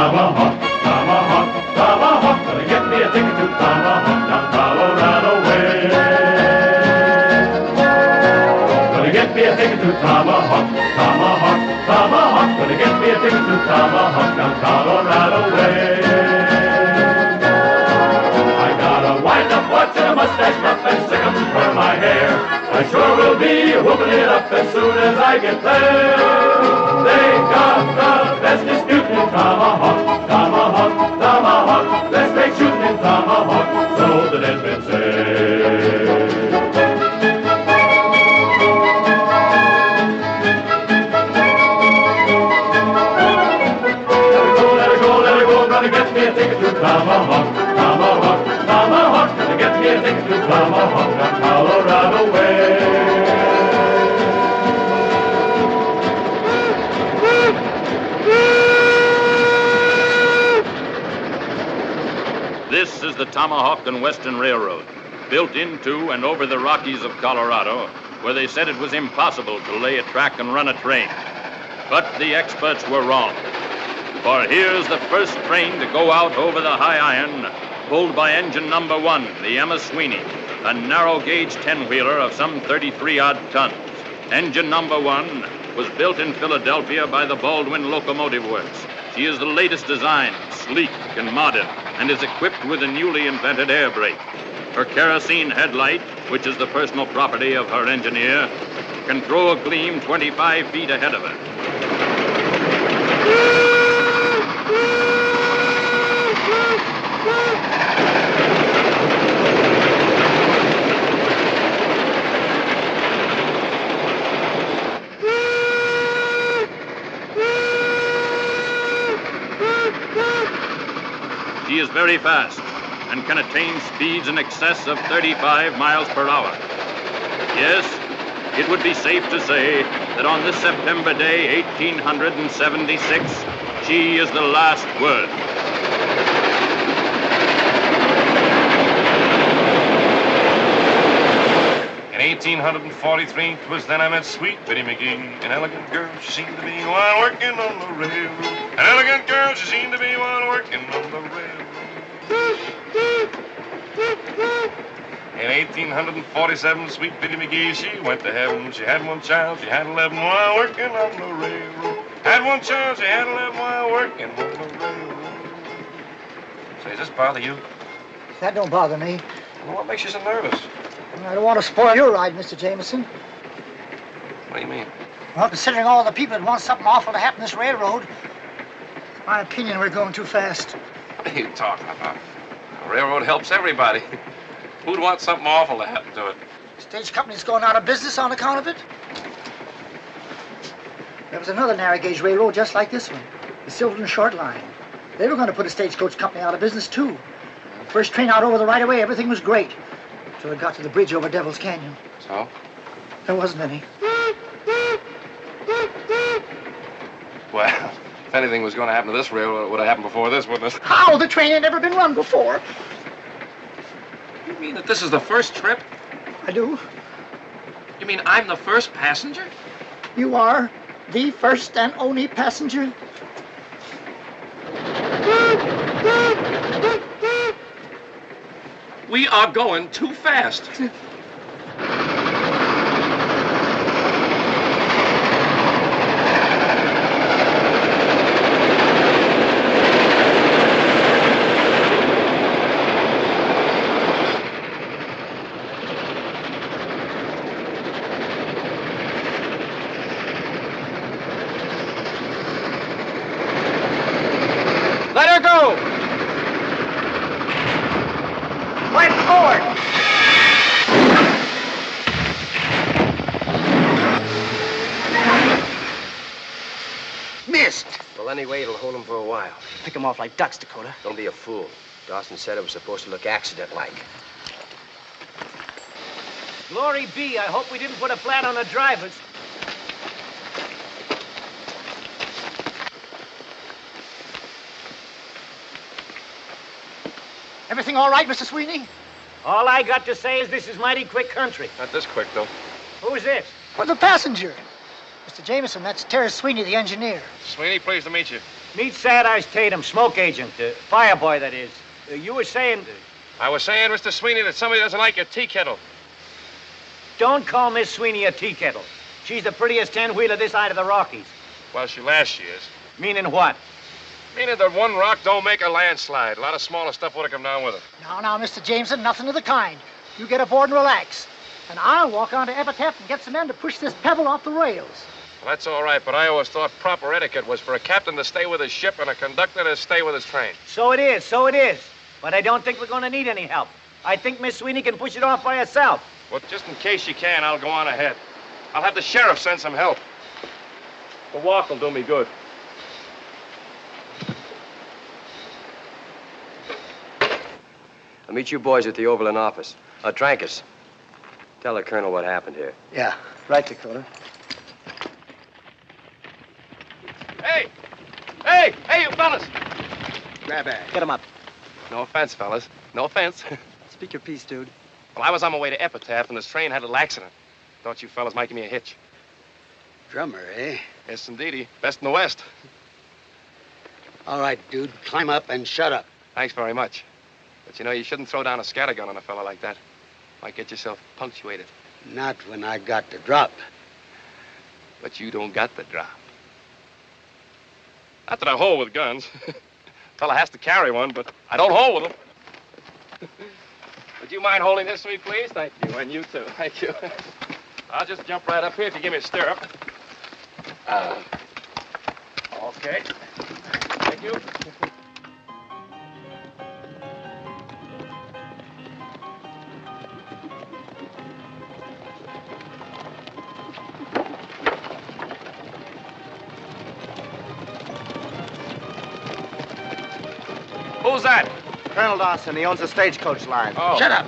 Tomahawk, Tomahawk, Tomahawk. Gonna get me a ticket to Tomahawk down Colorado way. Gonna get me a ticket to Tomahawk, Tomahawk, Tomahawk. Gonna get me a ticket to Tomahawk down Colorado way. I got a wind-up watch and a mustache puff and sick'em for my hair. I sure will be whooping it up as soon as I get there. They got the best dispute in Tomahawk, Tomahawk, Tomahawk. Let's make shooting in Tomahawk, so the dead men say. Let her go, let her go, gonna get me a ticket to Tomahawk, Tomahawk, Tomahawk. Gonna get me a ticket to Tomahawk down Colorado way. This is the Tomahawk and Western Railroad, built into and over the Rockies of Colorado, where they said it was impossible to lay a track and run a train. But the experts were wrong. For here's the first train to go out over the high iron, pulled by engine number 1, the Emma Sweeney, a narrow-gauge 10-wheeler of some 33-odd tons. Engine number 1 was built in Philadelphia by the Baldwin Locomotive Works. She is the latest design, sleek and modern, and is equipped with a newly invented air brake. Her kerosene headlight, which is the personal property of her engineer, can throw a gleam 25 feet ahead of her. She is very fast and can attain speeds in excess of 35 miles per hour. Yes, it would be safe to say that on this September day, 1876, she is the last word. In 1843, 'twas then I met sweet Betty McGee, an elegant girl she seemed to be while working on the railroad. An elegant girl she seemed to be while working on the railroad. In 1847, sweet Betty McGee, she went to heaven. She had one child, she had 11 while working on the railroad. Had one child, she had 11 while working on the railroad. Say, does this bother you? That don't bother me. Well, what makes you so nervous? I don't want to spoil your ride, Mr. Jameson. What do you mean? Well, considering all the people that want something awful to happen this railroad, in my opinion, we're going too fast. What are you talking about? The railroad helps everybody. Who'd want something awful to happen to it? Stage company's going out of business on account of it. There was another narrow gauge railroad just like this one, the Silverton Short Line. They were going to put a stagecoach company out of business, too. First train out over the right-of-way, everything was great. Till it got to the bridge over Devil's Canyon. So? There wasn't any. Well, if anything was going to happen to this railroad, it would have happened before this, wouldn't it? How? The train had never been run before. You mean that this is the first trip? I do. You mean I'm the first passenger? You are the first and only passenger. We are going too fast. Let her go! Right forward! Missed! Well, anyway, it'll hold them for a while. Pick them off like ducks, Dakota. Don't be a fool. Dawson said it was supposed to look accident-like. Glory be, I hope we didn't put a flat on the drivers. Everything all right, Mr. Sweeney? All I got to say is this is mighty quick country. Not this quick, though. Who's this? For the passenger. Mr. Jameson, that's Terrence Sweeney, the engineer. Sweeney, pleased to meet you. Meet Sad Eyes Tatum, smoke agent, fire boy, that is. You were saying... I was saying, Mr. Sweeney, that somebody doesn't like your tea kettle. Don't call Miss Sweeney a tea kettle. She's the prettiest 10-wheeler this side of the Rockies. Well, she is. Meaning what? Meaning that one rock don't make a landslide. A lot of smaller stuff would have come down with it. Now, Mr. Jameson, nothing of the kind. You get aboard and relax. And I'll walk on to Epitaph and get some men to push this pebble off the rails. Well, that's all right, but I always thought proper etiquette was for a captain to stay with his ship and a conductor to stay with his train. So it is. But I don't think we're going to need any help. I think Miss Sweeney can push it off by herself. Well, just in case she can, I'll go on ahead. I'll have the sheriff send some help. The walk will do me good. I'll meet you boys at the Overland office. Trancas, tell the colonel what happened here. Yeah, right, Dakota. Hey, you fellas! Grab bag. Get him up. No offense, fellas. No offense. Speak your piece, dude. Well, I was on my way to Epitaph, and this train had a little accident. Thought you fellas might give me a hitch. Drummer, eh? Yes, indeedy. Best in the West. All right, dude. Climb up and shut up. Thanks very much. But you know, you shouldn't throw down a scattergun on a fella like that. Might get yourself punctuated. Not when I got the drop. But you don't got the drop. Not that I hold with guns. Fella has to carry one, but I don't hold with them. Would you mind holding this for me, please? Thank you, and you too. Thank you. I'll just jump right up here if you give me a stirrup. Okay. Thank you. Who's that? Colonel Dawson, he owns the stagecoach line. Oh. Shut up.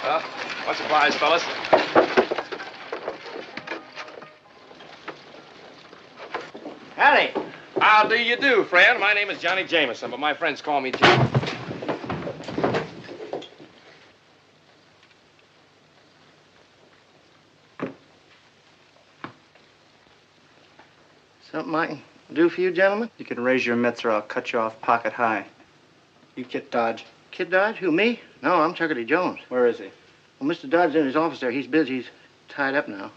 Well, much obliged, fellas. Harry. How do you do, friend? My name is Johnny Jameson, but my friends call me Jim. Something I can do for you, gentlemen? You can raise your mitts or I'll cut you off pocket high. You Kit Dodge. Kit Dodge? Who, me? No, I'm Chuckity Jones. Where is he? Well, Mr. Dodge's in his office there. He's busy. He's tied up now.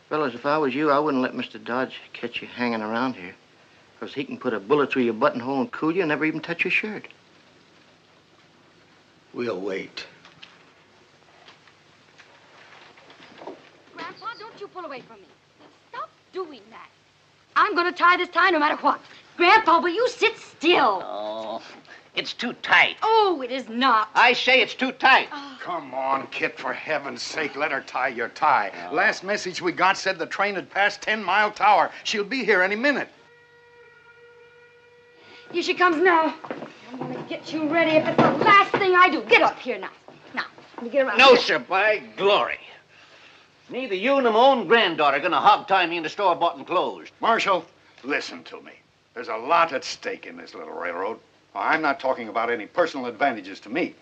Fellas, if I was you, I wouldn't let Mr. Dodge catch you hanging around here. Because he can put a bullet through your buttonhole and cool you and never even touch your shirt. We'll wait. Grandpa, don't you pull away from me. Stop doing that. I'm going to tie this tie no matter what. Grandpa, will you sit still? Oh, it's too tight. Oh, it is not. I say it's too tight. Come on, Kit, for heaven's sake, let her tie your tie. Last message we got said the train had passed 10 Mile Tower. She'll be here any minute. Here she comes now. I'm going to get you ready if it's the last thing I do. Get up here now. Now, let me get around No, here. sir, by glory. Neither you nor my own granddaughter are going to hog-tie me in the store bought and closed. Marshal, listen to me. There's a lot at stake in this little railroad. I'm not talking about any personal advantages to me.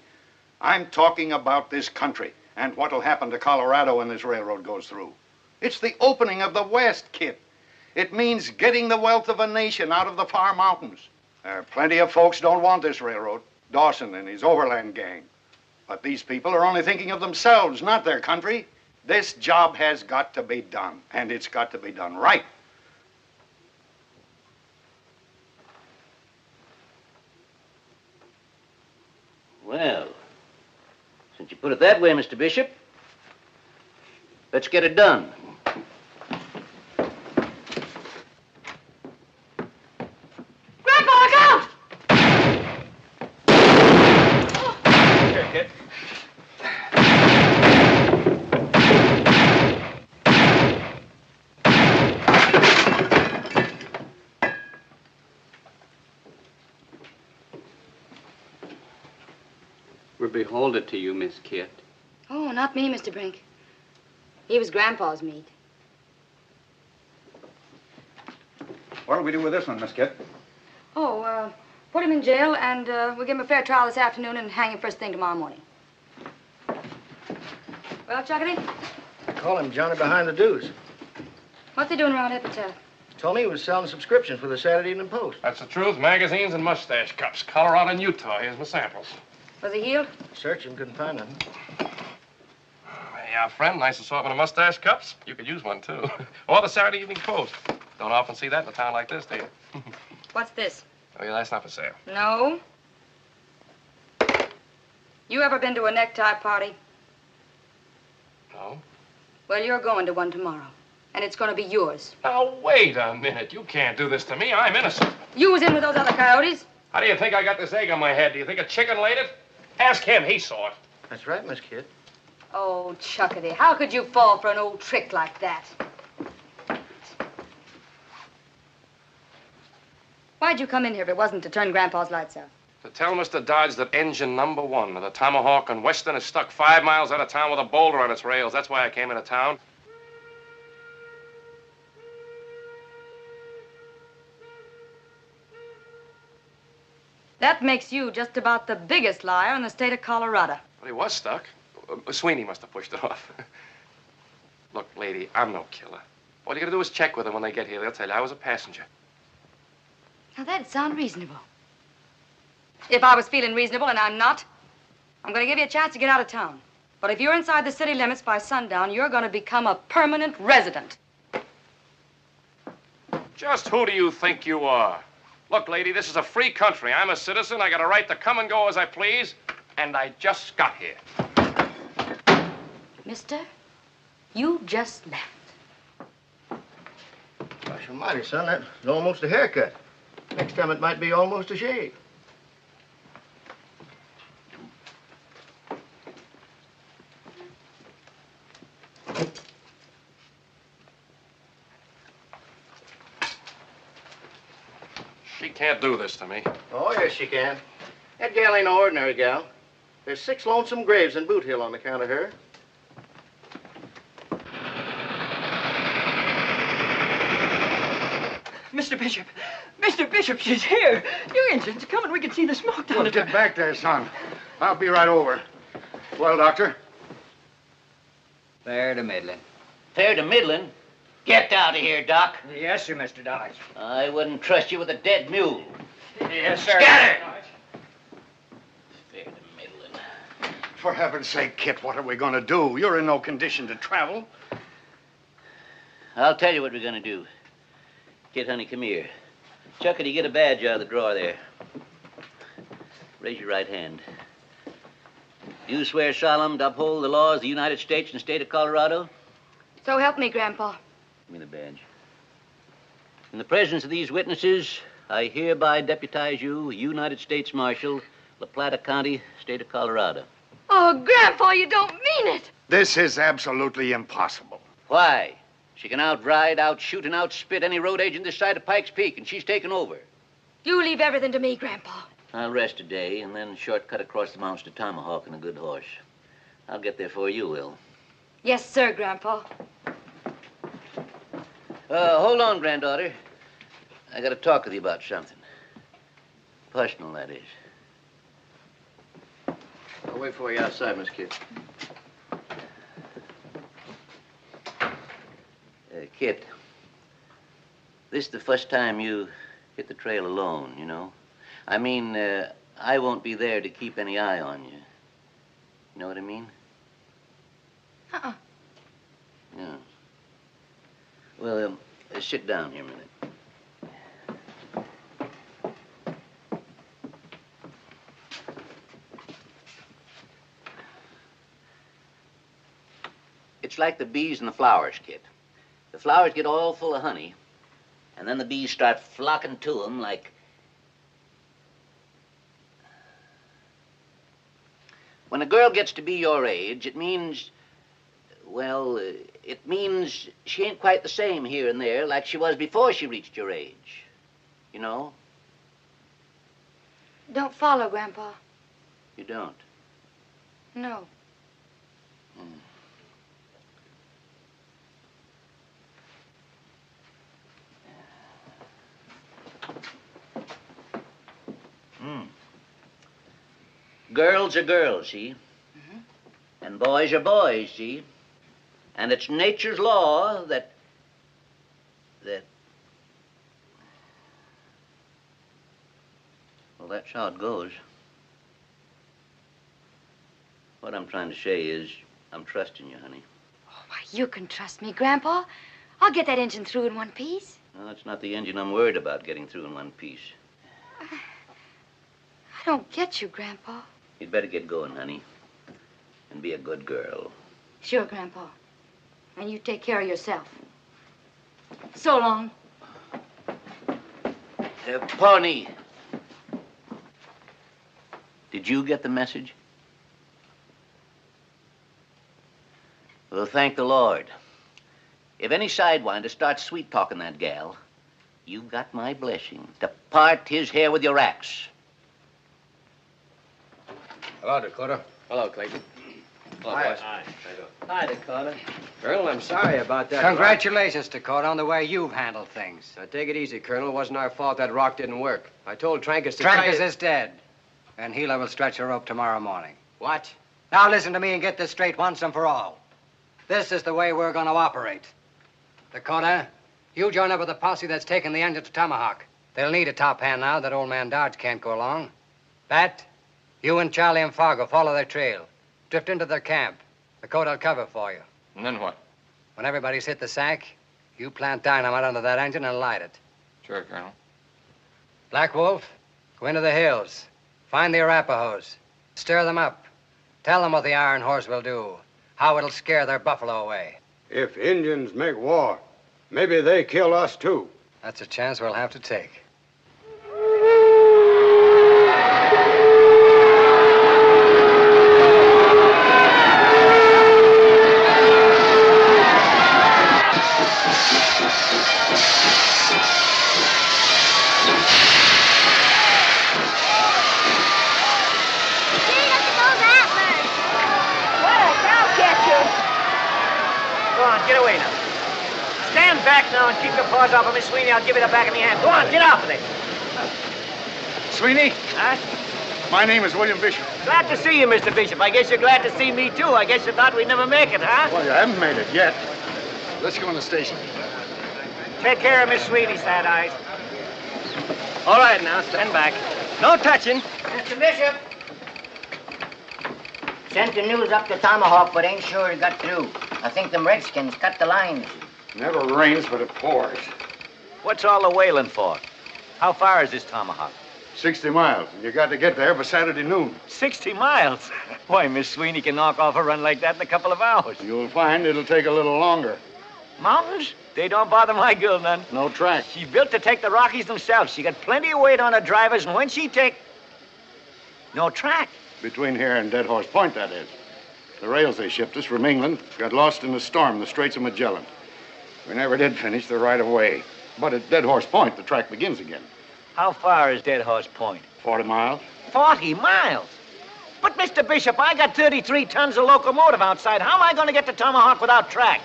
I'm talking about this country and what'll happen to Colorado when this railroad goes through. It's the opening of the West, Kit. It means getting the wealth of a nation out of the far mountains. There are plenty of folks don't want this railroad. Dawson and his overland gang. But these people are only thinking of themselves, not their country. This job has got to be done, and it's got to be done right. Well, since you put it that way, Mr. Bishop, let's get it done. Grandpa, look out! Here, Kit. We're beholden to you, Miss Kit. Oh, not me, Mr. Brink. He was Grandpa's meat. What'll we do with this one, Miss Kit? Oh, Put him in jail, and we'll give him a fair trial this afternoon and hang him first thing tomorrow morning. Well, Chuckity? Call him Johnny Behind the Deuce. What's he doing around Epitaph? Told me he was selling subscriptions for the Saturday Evening Post. That's the truth. Magazines and mustache cups. Colorado and Utah. Here's my samples. Was he healed? Searched him, couldn't find nothing. Hey, friend, nice assortment of mustache cups. You could use one, too. Or the Saturday Evening Post. Don't often see that in a town like this, do you? What's this? Oh, yeah, that's not for sale. No. You ever been to a necktie party? No. Well, you're going to one tomorrow. And it's going to be yours. Now, wait a minute. You can't do this to me. I'm innocent. You was in with those other coyotes? How do you think I got this egg on my head? Do you think a chicken laid it? Ask him. He saw it. That's right, Miss Kid. Oh, Chuckity, how could you fall for an old trick like that? Why'd you come in here if it wasn't to turn Grandpa's lights out? To tell Mr. Dodge that engine #1 of the Tomahawk and Western is stuck 5 miles out of town with a boulder on its rails. That's why I came into town. That makes you just about the biggest liar in the state of Colorado. But he was stuck. Sweeney must have pushed it off. Look, lady, I'm no killer. All you gotta do is check with them when they get here. They'll tell you I was a passenger. Now, that'd sound reasonable. If I was feeling reasonable, and I'm not, I'm going to give you a chance to get out of town. But if you're inside the city limits by sundown, you're going to become a permanent resident. Just who do you think you are? Look, lady, this is a free country. I'm a citizen. I got a right to come and go as I please. And I just got here. Mister, you just left. Gosh almighty, son, that's almost a haircut. Next time it might be almost a shave. She can't do this to me. Oh, yes, she can. That gal ain't no ordinary gal. There's 6 lonesome graves in Boot Hill on account of her. Mr. Bishop! Mr. Bishop, she's here! You Indians, come and we can see the smoke down Well, at get back there, son. I'll be right over. Well, Doctor? Fair to middling. Fair to middling? Get out of here, Doc. Yes, sir, Mr. Dodge. I wouldn't trust you with a dead mule. Yes, sir. Scatter! Fair to middling. For heaven's sake, Kit, what are we going to do? You're in no condition to travel. I'll tell you what we're going to do. Kid, honey, come here. Chuckity, get a badge out of the drawer there. Raise your right hand. Do you swear solemn to uphold the laws of the United States and the state of Colorado? So help me, Grandpa. Give me the badge. In the presence of these witnesses, I hereby deputize you, United States Marshal, La Plata County, state of Colorado. Oh, Grandpa, you don't mean it. This is absolutely impossible. Why? She can outride, outshoot, and outspit any road agent this side of Pikes Peak, and she's taken over. You leave everything to me, Grandpa. I'll rest a day and then shortcut across the mountains to Tomahawk on a good horse. I'll get there before you will. Yes, sir, Grandpa. Hold on, granddaughter. I got to talk with you about something. Personal, that is. I'll wait for you outside, Miss Kid. Kit, this is the first time you hit the trail alone, you know? I mean, I won't be there to keep any eye on you. You know what I mean? Uh-uh. Yeah. Well, sit down here a minute. It's like the bees and the flowers, Kit. The flowers get all full of honey, and then the bees start flocking to them like... When a girl gets to be your age, it means... Well, it means she ain't quite the same here and there like she was before she reached your age. You know? Don't follow, Grandpa. You don't? No. Girls are girls, see? And boys are boys, see? And it's nature's law that... Well, that's how it goes. What I'm trying to say is, I'm trusting you, honey. Why, you can trust me, Grandpa. I'll get that engine through in one piece. No, that's not the engine I'm worried about getting through in one piece. I don't get you, Grandpa. You'd better get going, honey. And be a good girl. Sure, Grandpa. And you take care of yourself. So long. Pony. Did you get the message? Well, thank the Lord. If any sidewinder starts sweet-talking that gal, you got my blessing to part his hair with your axe. Hello, Dakota. Hello, Clayton. Hello, boys. Hi, Dakota. Colonel, I'm sorry about that. Congratulations, Dakota, on the way you've handled things. Now, take it easy, Colonel. It wasn't our fault that rock didn't work. I told Trankus to... Trankus is dead. And Gila will stretch a rope tomorrow morning. What? Now listen to me and get this straight once and for all. This is the way we're going to operate. Dakota, you join up with the posse that's taking the engine to Tomahawk. They'll need a top hand now that old man Dodge can't go along. Bat, you and Charlie and Fargo follow their trail. Drift into their camp. Dakota will cover for you. And then what? When everybody's hit the sack, you plant dynamite under that engine and light it. Sure, Colonel. Black Wolf, go into the hills. Find the Arapahoes. Stir them up. Tell them what the Iron Horse will do. How it'll scare their buffalo away. If Indians make war, maybe they kill us too. That's a chance we'll have to take. Get away now. Stand back now and keep your paws off of Miss Sweeney. I'll give you the back of my hand. Go on, get off of it. Sweeney? Huh? My name is William Bishop. Glad to see you, Mr. Bishop. I guess you're glad to see me, too. I guess you thought we'd never make it, huh? Well, you haven't made it yet. Let's go in the station. Take care of Miss Sweeney, Sad Eyes. All right, now, stand back. No touching. Mr. Bishop. Sent the news up to Tomahawk, but ain't sure it got through. I think them Redskins cut the lines. Never rains, but it pours. What's all the wailing for? How far is this Tomahawk? 60 miles. You got to get there by Saturday noon. 60 miles? Why, Miss Sweeney can knock off a run like that in a couple of hours. You'll find it'll take a little longer. Mountains? They don't bother my girl none. No track. She's built to take the Rockies themselves. She got plenty of weight on her drivers, and when she take... No track. Between here and Dead Horse Point, that is. The rails they shipped us from England got lost in a storm in the Straits of Magellan. We never did finish the right of way. But at Dead Horse Point, the track begins again. How far is Dead Horse Point? 40 miles. 40 miles? But, Mr. Bishop, I got 33 tons of locomotive outside. How am I going to get to Tomahawk without track?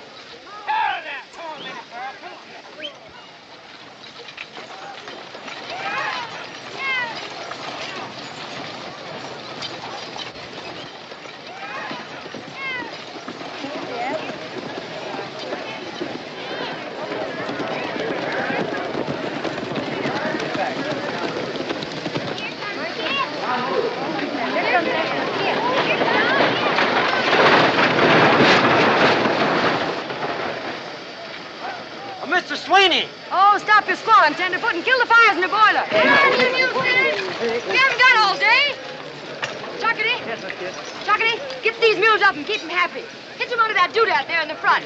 Mr. Sweeney! Oh, stop your squalling, tenderfoot, and kill the fires in the boiler. We haven't got all day. Chuckity. Yes, Miss Kid. Chuckity, get these mules up and keep them happy. Hit them under that doodad there in the front.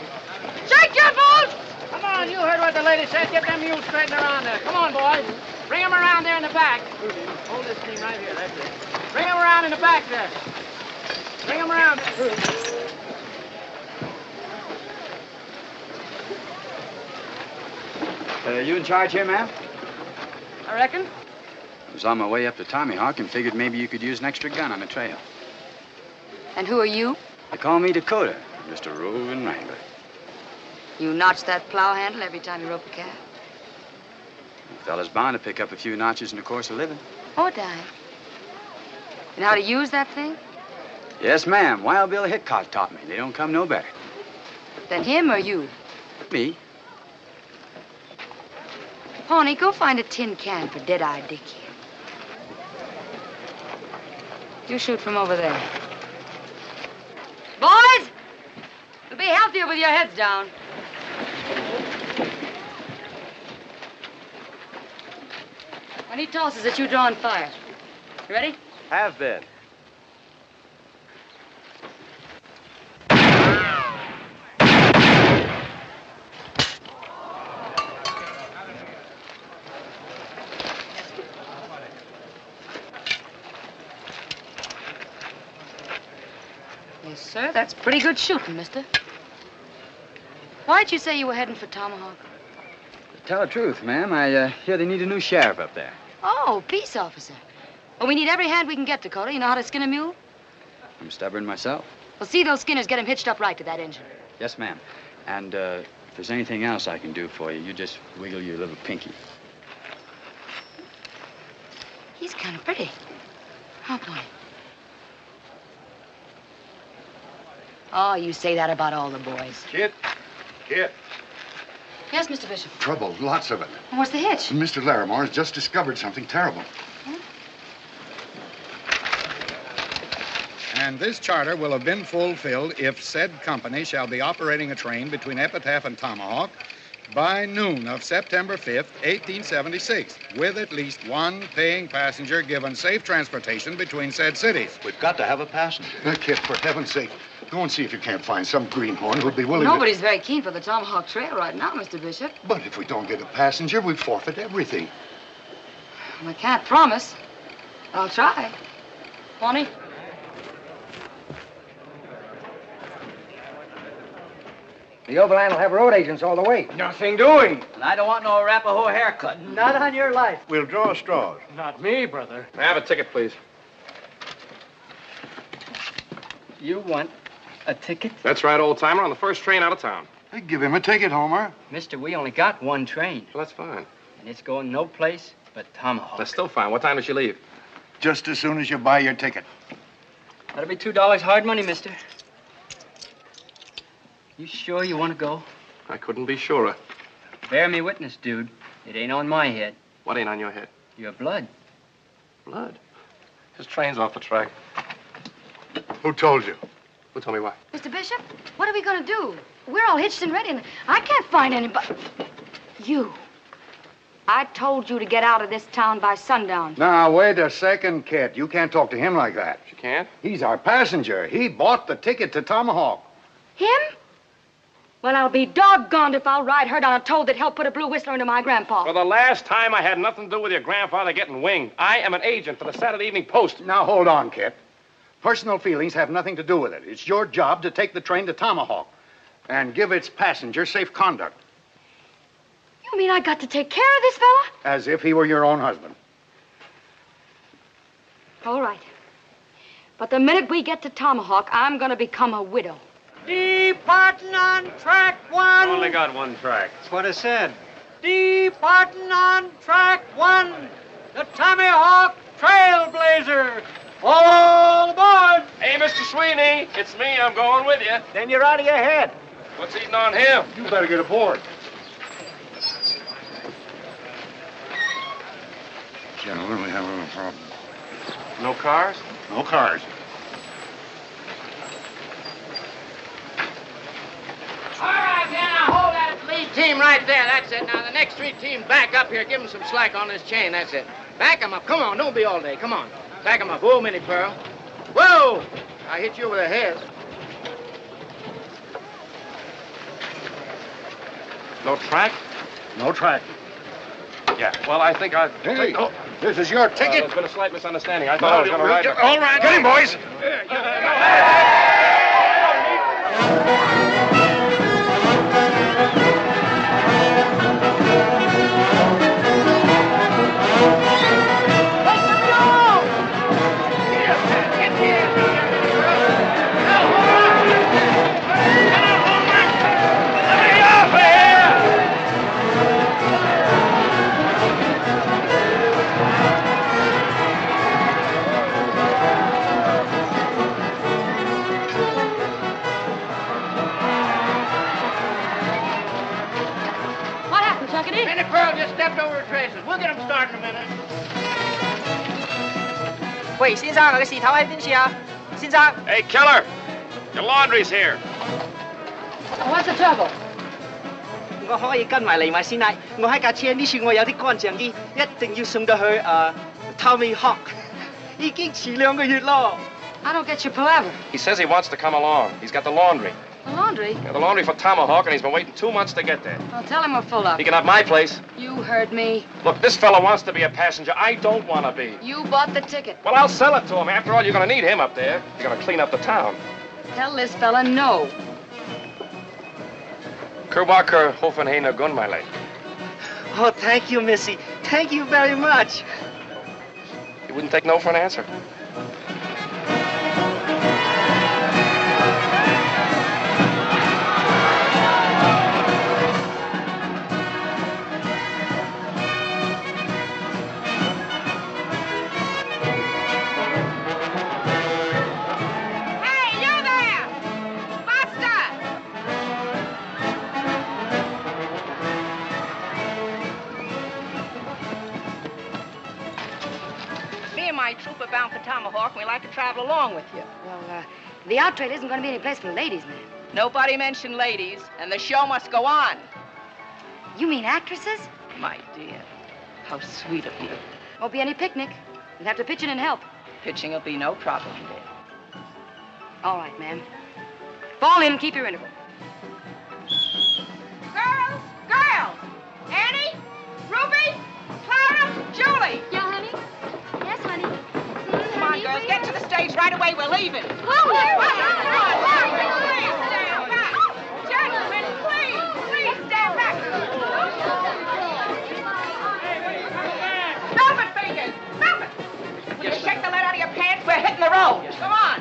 Shake your bulls! Come on, you heard what the lady said. Get them mules straightened around there. Come on, boys. Bring them around there in the back. Hold this team right here, that's it. Bring them around in the back there. Bring them around. You in charge here, ma'am? I reckon. I was on my way up to Tomahawk and figured maybe you could use an extra gun on the trail. And who are you? They call me Dakota, Mr. Roving Wrangler. You notch that plow handle every time you rope a calf. A fella's bound to pick up a few notches in the course of living. Or die. And how to use that thing? Yes, ma'am. Wild Bill Hickok taught me. They don't come no better. Then him or you? Me? Pawnee, go find a tin can for Dead-Eye Dick here. You shoot from over there. Boys! You'll be healthier with your heads down. When he tosses it, you draw and fire. You ready? Have been. Yes, sir. That's pretty good shooting, mister. Why'd you say you were heading for Tomahawk? To tell the truth, ma'am, I hear they need a new sheriff up there. Oh, peace officer. Well, we need every hand we can get, Dakota. You know how to skin a mule? I'm stubborn myself. Well, see those skinners get him hitched up right to that engine. Yes, ma'am. And if there's anything else I can do for you, you just wiggle your little pinky. He's kind of pretty. Huh, boy? Oh, you say that about all the boys. Kid. Yes, Mr. Bishop. Trouble, lots of it. Well, what's the hitch? Mr. Larimore has just discovered something terrible. And this charter will have been fulfilled if said company shall be operating a train between Epitaph and Tomahawk by noon of September 5th, 1876, with at least one paying passenger given safe transportation between said cities. We've got to have a passenger. Kid, for heaven's sake, go and see if you can't find some greenhorn who'd be willing Nobody's very keen for the Tomahawk Trail right now, Mr. Bishop. But if we don't get a passenger, we forfeit everything. I can't promise. I'll try. Pawnee? The Overland will have road agents all the way. Nothing doing. And I don't want no Arapaho haircut. Not on your life. We'll draw straws. Not me, brother. May I have a ticket, please? You want a ticket? That's right, old timer, on the first train out of town. Hey, give him a ticket, Homer. Mister, we only got one train. Well, that's fine. And it's going no place but Tomahawk. That's still fine. What time does she leave? Just as soon as you buy your ticket. That'll be $2 hard money, mister. You sure you want to go? I couldn't be surer. Bear me witness, dude. It ain't on my head. What ain't on your head? Your blood. Blood? His train's off the track. Who told you? Who told me what? Mr. Bishop, what are we going to do? We're all hitched and ready, and I can't find anybody. You. I told you to get out of this town by sundown. Now, wait a second, kid. You can't talk to him like that. She can't? He's our passenger. He bought the ticket to Tomahawk. Him? Well, I'll be doggoned if I'll ride herd on a toad that helped put a blue whistler into my grandpa. For the last time, I had nothing to do with your grandfather getting winged. I am an agent for the Saturday Evening Post. Now, hold on, kid. Personal feelings have nothing to do with it. It's your job to take the train to Tomahawk and give its passenger safe conduct. You mean I got to take care of this fella? As if he were your own husband. All right. But the minute we get to Tomahawk, I'm going to become a widow. Departing on track one. Only got one track. That's what I said. Departing on track one. The Tomahawk Trailblazer. All aboard. Hey, Mr. Sweeney, it's me. I'm going with you. Then you're out of your head. What's eating on him? You better get aboard. Gentlemen, we have a problem. No cars? No cars. All right, now hold that lead team right there. That's it. Now, the next three teams back up here. Give them some slack on this chain. That's it. Back them up. Come on. Don't be all day. Come on. Back them up. Whoa, Minnie Pearl. Whoa! I hit you over the head. No track? No track. Yeah. Well, I think I... Hey, this is your ticket. There's been a slight misunderstanding. I thought I was going to ride... All right. Get him, boys. leftover traces. We'll get them started in a minute. 喂，先生，我嘅事頭喺邊處啊？先生。Hey, Keller, your laundry's here. What's the trouble? 我可以跟埋嚟埋先啦。我喺架車呢處，我有啲乾淨衣，一定要送到去Tomahawk。已經遲2個月咯。I don't get your palaver. He says he wants to come along. He's got the laundry. The laundry? Yeah, the laundry for Tomahawk, and he's been waiting 2 months to get there. Well, tell him we're full up. He can have my place. You heard me. Look, this fella wants to be a passenger. I don't want to be. You bought the ticket. Well, I'll sell it to him. After all, you're going to need him up there. You're going to clean up the town. Tell this fella no. Kerwaker Hoffenheiner Gun, my lady. Oh, thank you, Missy. Thank you very much. You wouldn't take no for an answer. My troop are bound for Tomahawk, and we'd like to travel along with you. Well, the out trade isn't going to be any place for ladies, ma'am. Nobody mentioned ladies, and the show must go on. You mean actresses? My dear, how sweet of you. Won't be any picnic. You'll have to pitch in and help. Pitching will be no problem, dear. All right, ma'am. Fall in and keep your interval. Girls! Girls! Annie? Ruby? Clara? Julie! Yeah, honey? Yes, honey. Come on, girls, get to the stage right away. We're leaving. Gentlemen, please stand back. Velvet fingers, velvet. Will you shake the lead out of your pants? We're hitting the road. Come on.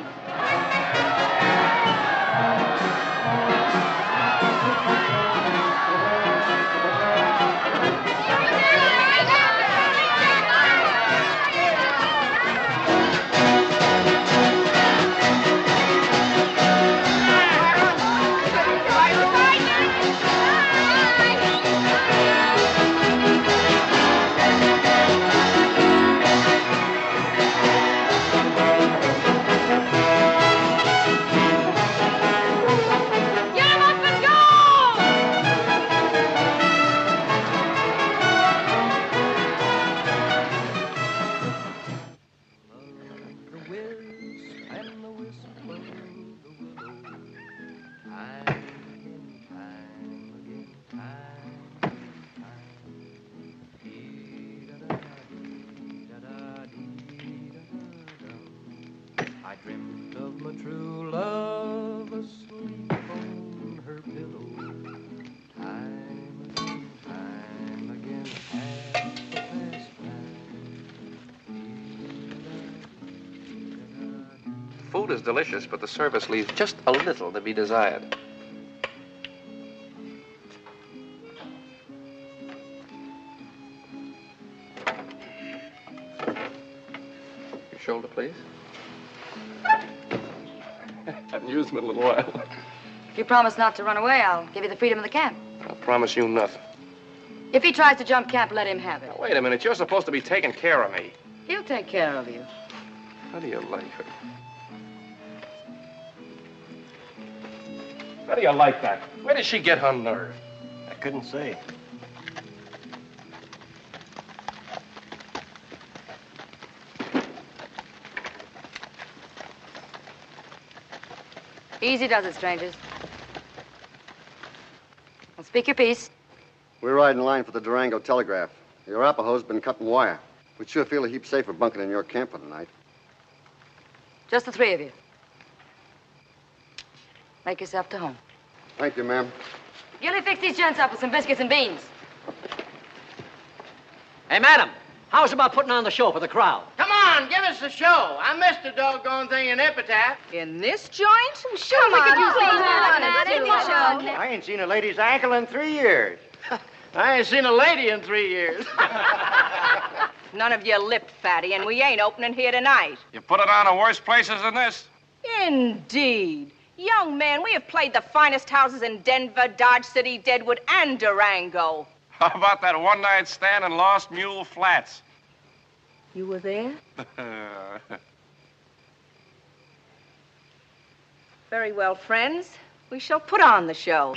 I dreamt of my true love asleep on her pillow. Time and time again, half past 9. Food is delicious, but the service leaves just a little to be desired. Your shoulder, please. Haven't used them in a little while. If you promise not to run away, I'll give you the freedom of the camp. I promise you nothing. If he tries to jump camp, let him have it. Now, wait a minute. You're supposed to be taking care of me. He'll take care of you. How do you like her? How do you like that? Where did she get her nerve? I couldn't say. Easy does it, strangers. Well, speak your piece. We're riding in line for the Durango telegraph. The Arapahoe's been cutting wire. We'd sure feel a heap safer bunking in your camp for the night. Just the three of you. Make yourself to home. Thank you, ma'am. Gilly, fix these gents up with some biscuits and beans. Hey, madam, how's about putting on the show for the crowd? Come on, give us the show. I missed the doggone thing in Epitaph. In this joint? Sure, Come on, I ain't seen a lady's ankle in 3 years. I ain't seen a lady in 3 years. None of you lip fatty, and we ain't opening here tonight. You put it on in worse places than this? Indeed. Young man, we have played the finest houses in Denver, Dodge City, Deadwood, and Durango. How about that one-night stand in Lost Mule Flats? You were there? Very well, friends. We shall put on the show.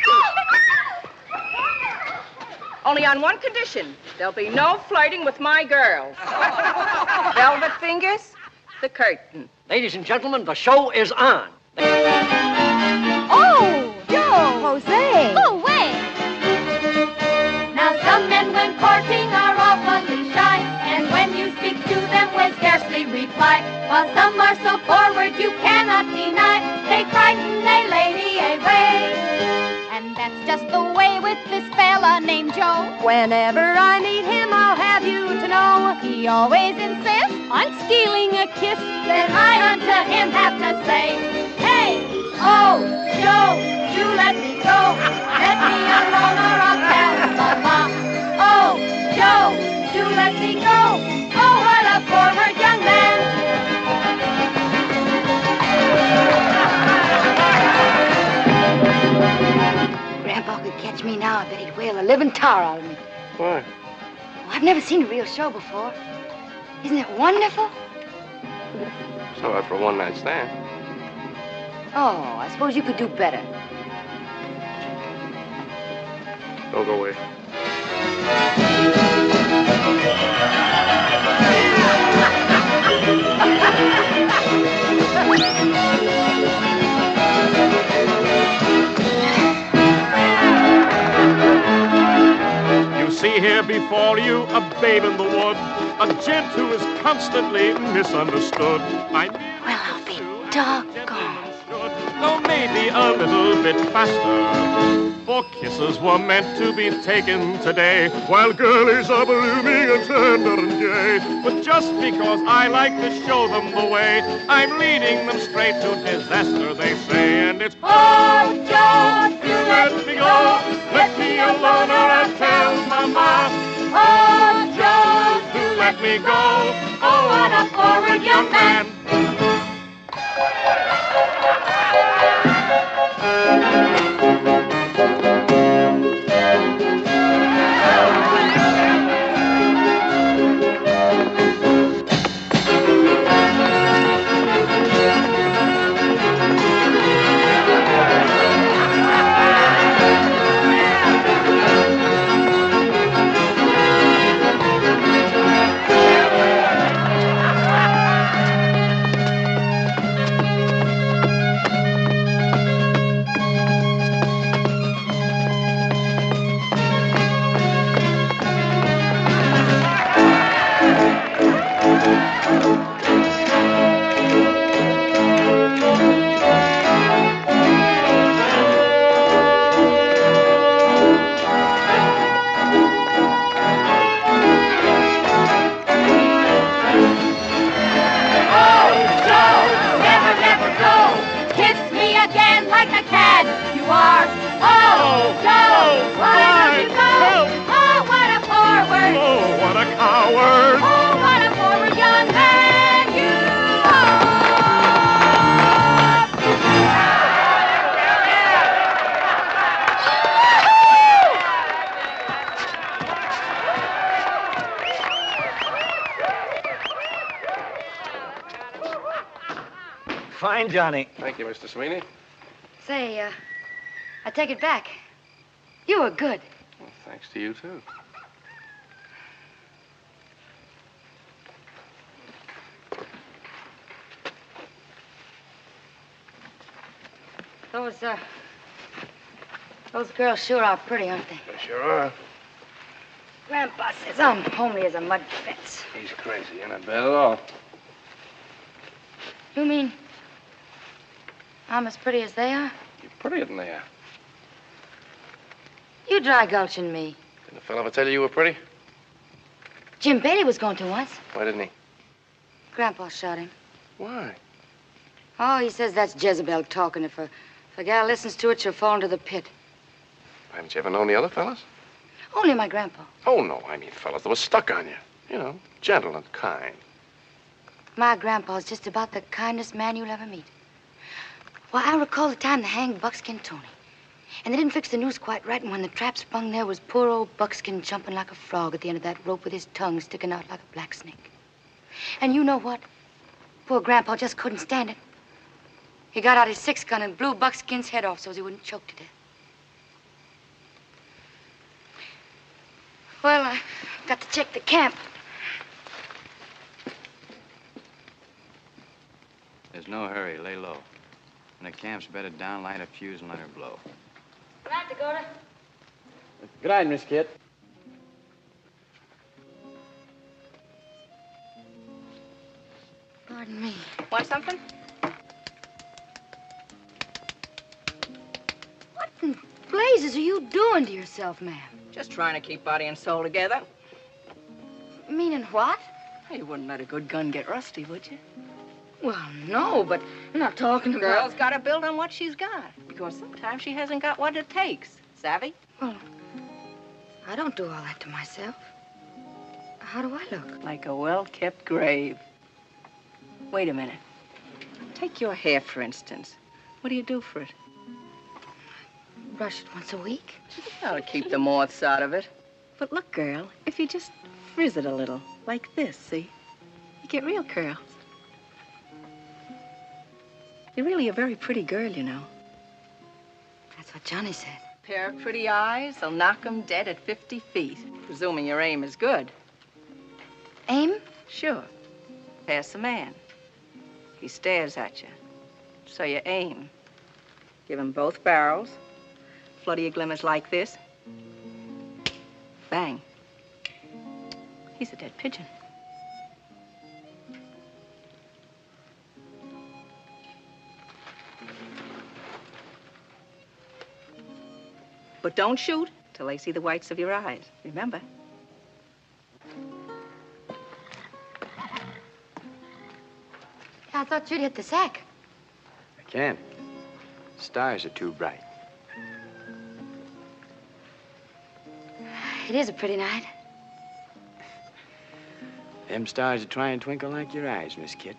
Only on one condition. There'll be no flirting with my girls. Velvet fingers, the curtain. Ladies and gentlemen, the show is on. Oh, Joe. Jose. Oh, wait. Now, some men, when courting, are awfully shy, and when you speak to them, will scarcely reply. While some are so forward, you cannot deny, they frighten a lady away. And that's just the way with this fella named Joe. Whenever I meet him, I'll have you to know, he always insists on stealing a kiss. Then I unto him have to say, hey, oh, Joe, you let me go. Let me alone or I'll tell Mama. Oh, Joe, you let me go. Oh, what a forward young man. Grandpa could catch me now, I bet he'd whale a living tar out of me. Why? Oh, I've never seen a real show before. Isn't it wonderful? So for a one-night stand. Oh, I suppose you could do better. Don't go away. You see here before you a babe in the wood, a gent who is constantly misunderstood. Well, I'll be doggone. Though maybe a little bit faster, for kisses were meant to be taken today, while girlies are blooming and tender and gay. But just because I like to show them the way, I'm leading them straight to disaster, they say, and it's Oh, Joe, you let me go, let me alone or I'll tell Mama. Oh, Joe, do let me go. Oh, what a forward young man. Fine, Johnny. Thank you, Mr. Sweeney. Say, I take it back. You were good. Well, thanks to you, too. Those girls sure are pretty, aren't they? They sure are. Grandpa says I'm homely as a mud fence. He's crazy. You're not bad at all. You mean I'm as pretty as they are? You're prettier than they are. You dry gulching me. Didn't the fellow ever tell you were pretty? Jim Bailey was going to once. Why didn't he? Grandpa shot him. Why? Oh, he says that's Jezebel talking. If a gal listens to it, she'll fall into the pit. Haven't you ever known the other fellas? Only my grandpa. Oh, no. I mean fellas that were stuck on you. You know, gentle and kind. My grandpa's just about the kindest man you'll ever meet. Well, I recall the time they hanged Buckskin Tony. And they didn't fix the noose quite right, and when the trap sprung, there was poor old Buckskin jumping like a frog at the end of that rope with his tongue sticking out like a black snake. And you know what? Poor Grandpa just couldn't stand it. He got out his 6-gun and blew Buckskin's head off so he wouldn't choke to death. Well, I got to check the camp. There's no hurry. Lay low. When the camp's bedded down, light a fuse and let her blow. Good night, Dakota. Good night, Miss Kit. Pardon me. Want something? What in blazes are you doing to yourself, ma'am? Just trying to keep body and soul together. Meaning what? You wouldn't let a good gun get rusty, would you? Well, no, but I'm not talking about... Girl's got to build on what she's got, because sometimes she hasn't got what it takes. Savvy? Well, I don't do all that to myself. How do I look? Like a well-kept grave. Wait a minute. Take your hair, for instance. What do you do for it? Brush it once a week. That'll keep the moths out of it. But look, girl, if you just frizz it a little, like this, see? You get real curls. You're really a very pretty girl, you know. That's what Johnny said. Pair of pretty eyes will knock 'em dead at 50 feet, presuming your aim is good. Aim? Sure. Pass the man. He stares at you. So you aim. Give him both barrels. Flutter your glimmers like this. Bang. He's a dead pigeon. But don't shoot till they see the whites of your eyes. Remember? I thought you'd hit the sack. I can't. Stars are too bright. It is a pretty night. Them stars are trying to twinkle like your eyes, Miss Kit.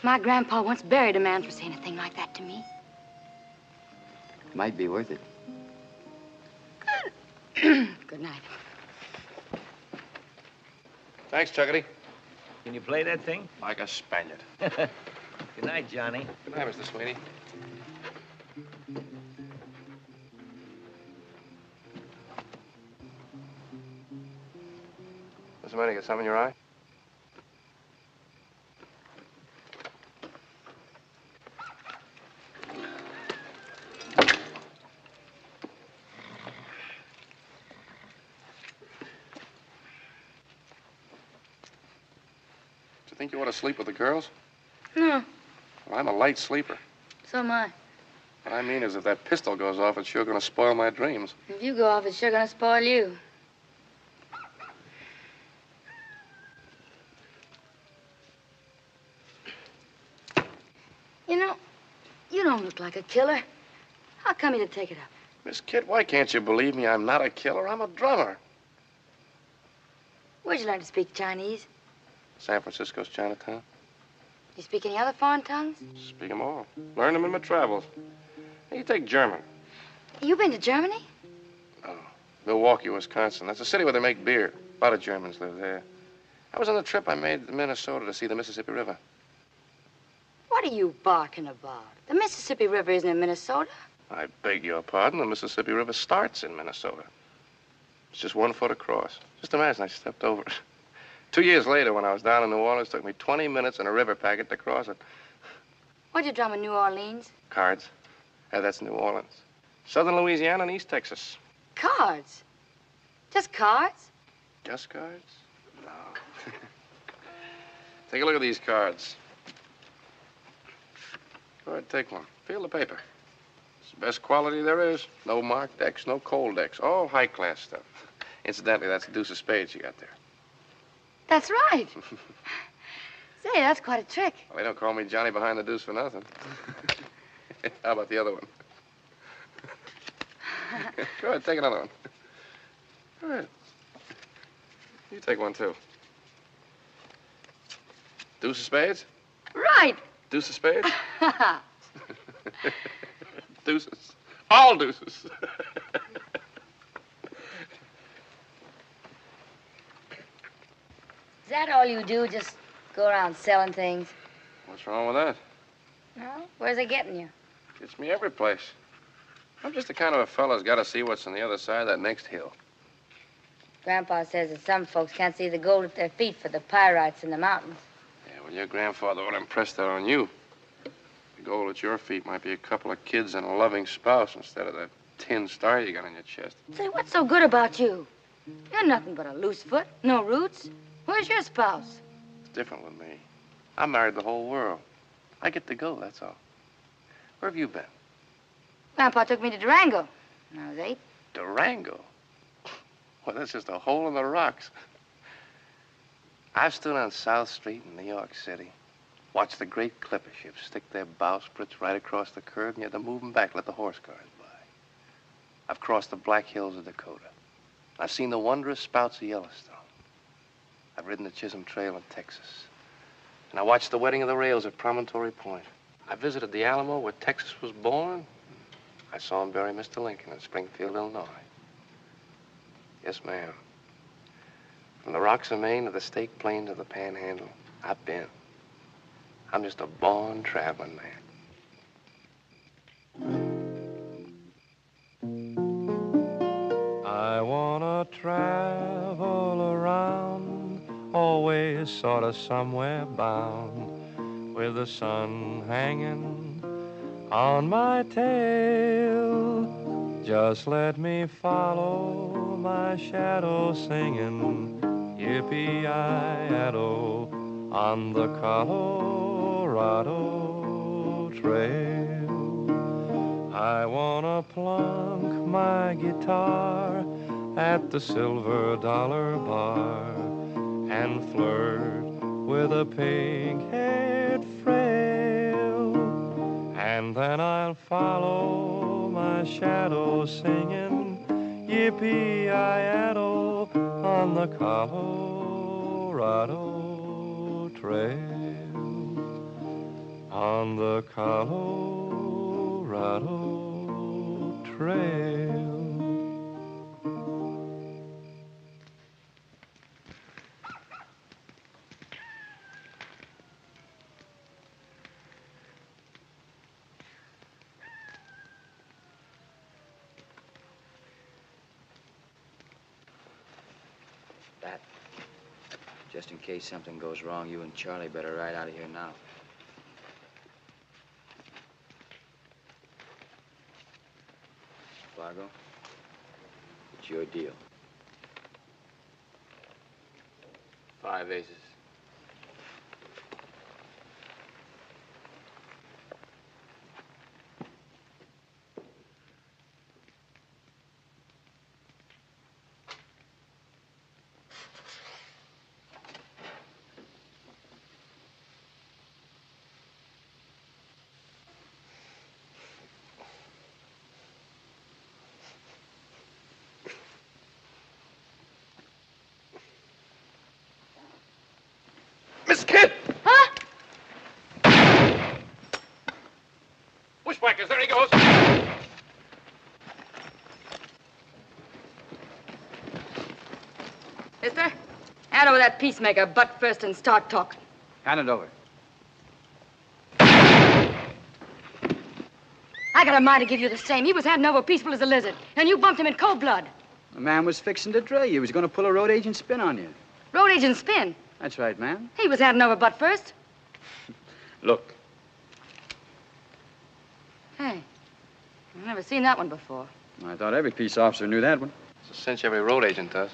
My grandpa once buried a man for saying a thing like that to me. Might be worth it. Good night. Thanks, Chuckity. Can you play that thing? Like a Spaniard. Good night, Johnny. Good night, Mr. Sweeney. What's the matter? You got something in your eye? Do you think you ought to sleep with the girls? No, Well, I'm a light sleeper. so am I. What I mean is if that pistol goes off, it's sure going to spoil my dreams. If you go off, it's sure gonna spoil you. You know, you don't look like a killer. How come you to take it up? Miss Kit, why can't you believe me? I'm not a killer. I'm a drummer. Where'd you learn to speak Chinese? San Francisco's Chinatown. You speak any other foreign tongues? Speak 'em all. Learned 'em in my travels. Hey, you take German. You been to Germany? Milwaukee, Wisconsin. That's a city where they make beer. A lot of Germans live there. I was on the trip I made to Minnesota to see the Mississippi River. What are you barking about? The Mississippi River isn't in Minnesota. I beg your pardon. The Mississippi River starts in Minnesota. It's just 1 foot across. Just imagine I stepped over it. 2 years later, when I was down in New Orleans, it took me 20 minutes and a river packet to cross it. What'd you drum in New Orleans? Cards. Yeah, that's New Orleans. Southern Louisiana and East Texas. Cards. Just cards? Just cards? No. Take a look at these cards. Go ahead, take one. Feel the paper. It's the best quality there is. No marked decks, no cold decks. All high-class stuff. Incidentally, that's the deuce of spades you got there. That's right. Say, that's quite a trick. Well, they don't call me Johnny behind the deuce for nothing. How about the other one? Go ahead, take another one. Go ahead. You take one, too. Deuce of spades? Right. Deuce of spades? Deuces. All deuces. Is that all you do? Just go around selling things? What's wrong with that? No? Where's it getting you? Gets me every place. I'm just the kind of a fella's got to see what's on the other side of that next hill. Grandpa says that some folks can't see the gold at their feet for the pyrites in the mountains. Yeah, well, your grandfather would impress that on you. The gold at your feet might be a couple of kids and a loving spouse instead of that tin star you got on your chest. Say, what's so good about you? You're nothing but a loose foot, no roots. Where's your spouse? It's different with me. I married the whole world. I get to go, that's all. Where have you been? Grandpa took me to Durango when I was 8. Durango? Well, that's just a hole in the rocks. I've stood on South Street in New York City, watched the great clipper ships stick their bowsprits right across the curb, and you had to move them back, let the horse cars by. I've crossed the Black Hills of Dakota. I've seen the wondrous spouts of Yellowstone. I've ridden the Chisholm Trail in Texas. And I watched the wedding of the rails at Promontory Point. I visited the Alamo where Texas was born. I saw him bury Mr. Lincoln in Springfield, Illinois. Yes, ma'am. From the rocks of Maine to the Stake Plains of the Panhandle, I've been. I'm just a born traveling man. I wanna travel around, always sort of somewhere bound, with the sun hanging on my tail. Just let me follow my shadow singing yippee-yi-yado on the Colorado Trail. I wanna plunk my guitar at the Silver Dollar Bar and flirt with a pink-haired frail. And then I'll follow my shadow singing yippee-yi-yado on the Colorado Trail. On the Colorado Trail. That, just in case something goes wrong, you and Charlie better ride out of here now. Fargo, it's your deal. 5 aces. Miss Kid! Huh? Bushwhackers, there he goes. Mister, hand over that peacemaker butt first and start talking. Hand it over. I got a mind to give you the same. He was handing over peaceful as a lizard, and you bumped him in cold blood. The man was fixing to dray you. He was going to pull a road agent spin on you. Road agent spin? That's right, ma'am. He was handing over butt first. Look. Hey, I've never seen that one before. I thought every peace officer knew that one. It's a cinch every road agent does.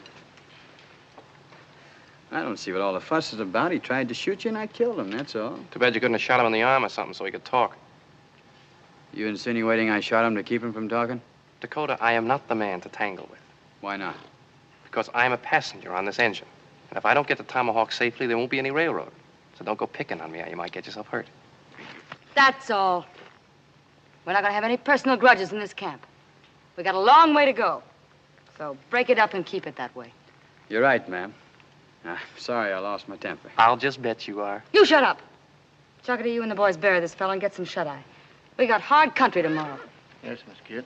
I don't see what all the fuss is about. He tried to shoot you, and I killed him, that's all. Too bad you couldn't have shot him in the arm or something so he could talk. You insinuating I shot him to keep him from talking? Dakota, I am not the man to tangle with. Why not? Because I'm a passenger on this engine. And if I don't get the Tomahawk safely, there won't be any railroad. So don't go picking on me or you might get yourself hurt. That's all. We're not going to have any personal grudges in this camp. We got a long way to go. So break it up and keep it that way. You're right, ma'am. Sorry I lost my temper. I'll just bet you are. You shut up. Chuckity, you and the boys bury this fellow and get some shut-eye. We got hard country tomorrow. Yes, Miss Kid.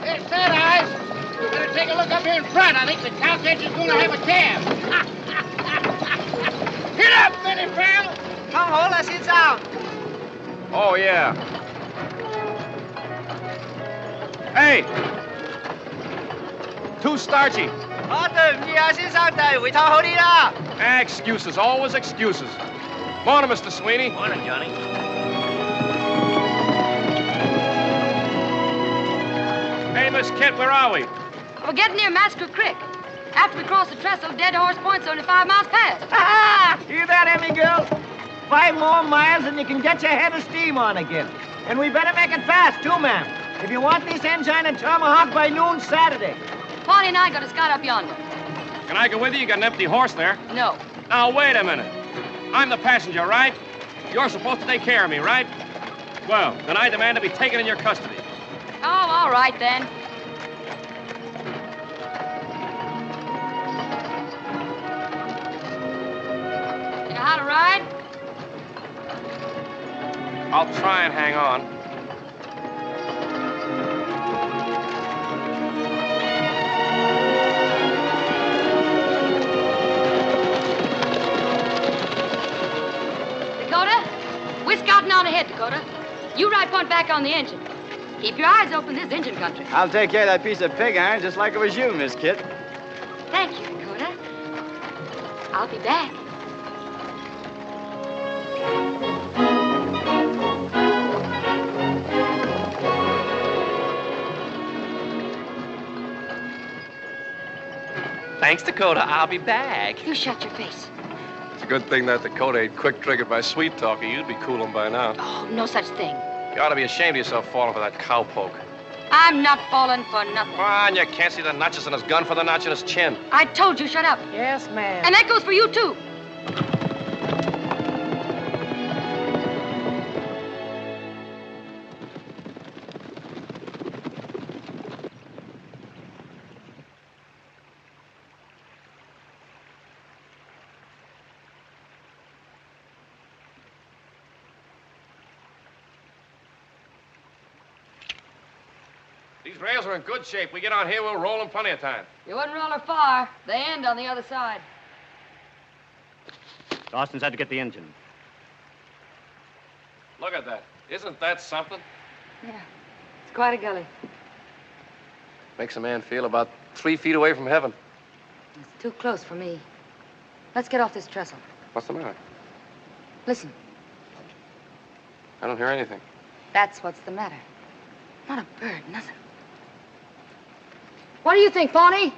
Hey, Sad Eyes, better take a look up here in front. I think the count engine's going to have a cab. Hit up, Benny pal. Come hold us inside. Oh, yeah. Hey! Too starchy. Excuses, always excuses. Morning, Mr. Sweeney. Morning, Johnny. Hey, Miss Kent, where are we? We're getting near Massacre Creek. After we cross the trestle, Dead Horse Point's only 5 miles past. Hear that, Emmy girl? 5 more miles and you can get your head of steam on again. And we better make it fast, too, ma'am. If you want this engine at Tomahawk by noon Saturday. Pawnee and I got a scout up yonder. Can I go with you? You got an empty horse there. No. Now, wait a minute. I'm the passenger, right? You're supposed to take care of me, right? Well, then I demand to be taken in your custody. Oh, all right, then. You know how to ride? I'll try and hang on. Dakota, we're scouting on ahead, Dakota. You ride point back on the engine. Keep your eyes open, this engine country. I'll take care of that piece of pig iron just like it was you, Miss Kit. Thank you, Dakota. I'll be back. Thanks, Dakota. I'll be back. You shut your face. It's a good thing that Dakota ain't quick-triggered by sweet talking. You'd be cooling by now. Oh, no such thing. You ought to be ashamed of yourself falling for that cowpoke. I'm not falling for nothing. Come on, you can't see the notches in his gun for the notch in his chin. I told you, shut up. Yes, ma'am. And that goes for you, too. These rails are in good shape. We get on here, we'll roll in plenty of time. You wouldn't roll her far. They end on the other side. Dawson's had to get the engine. Look at that. Isn't that something? Yeah, it's quite a gully. Makes a man feel about 3 feet away from heaven. It's too close for me. Let's get off this trestle. What's the matter? Listen, I don't hear anything. that's what's the matter. Not a bird, nothing. What do you think, Pawnee?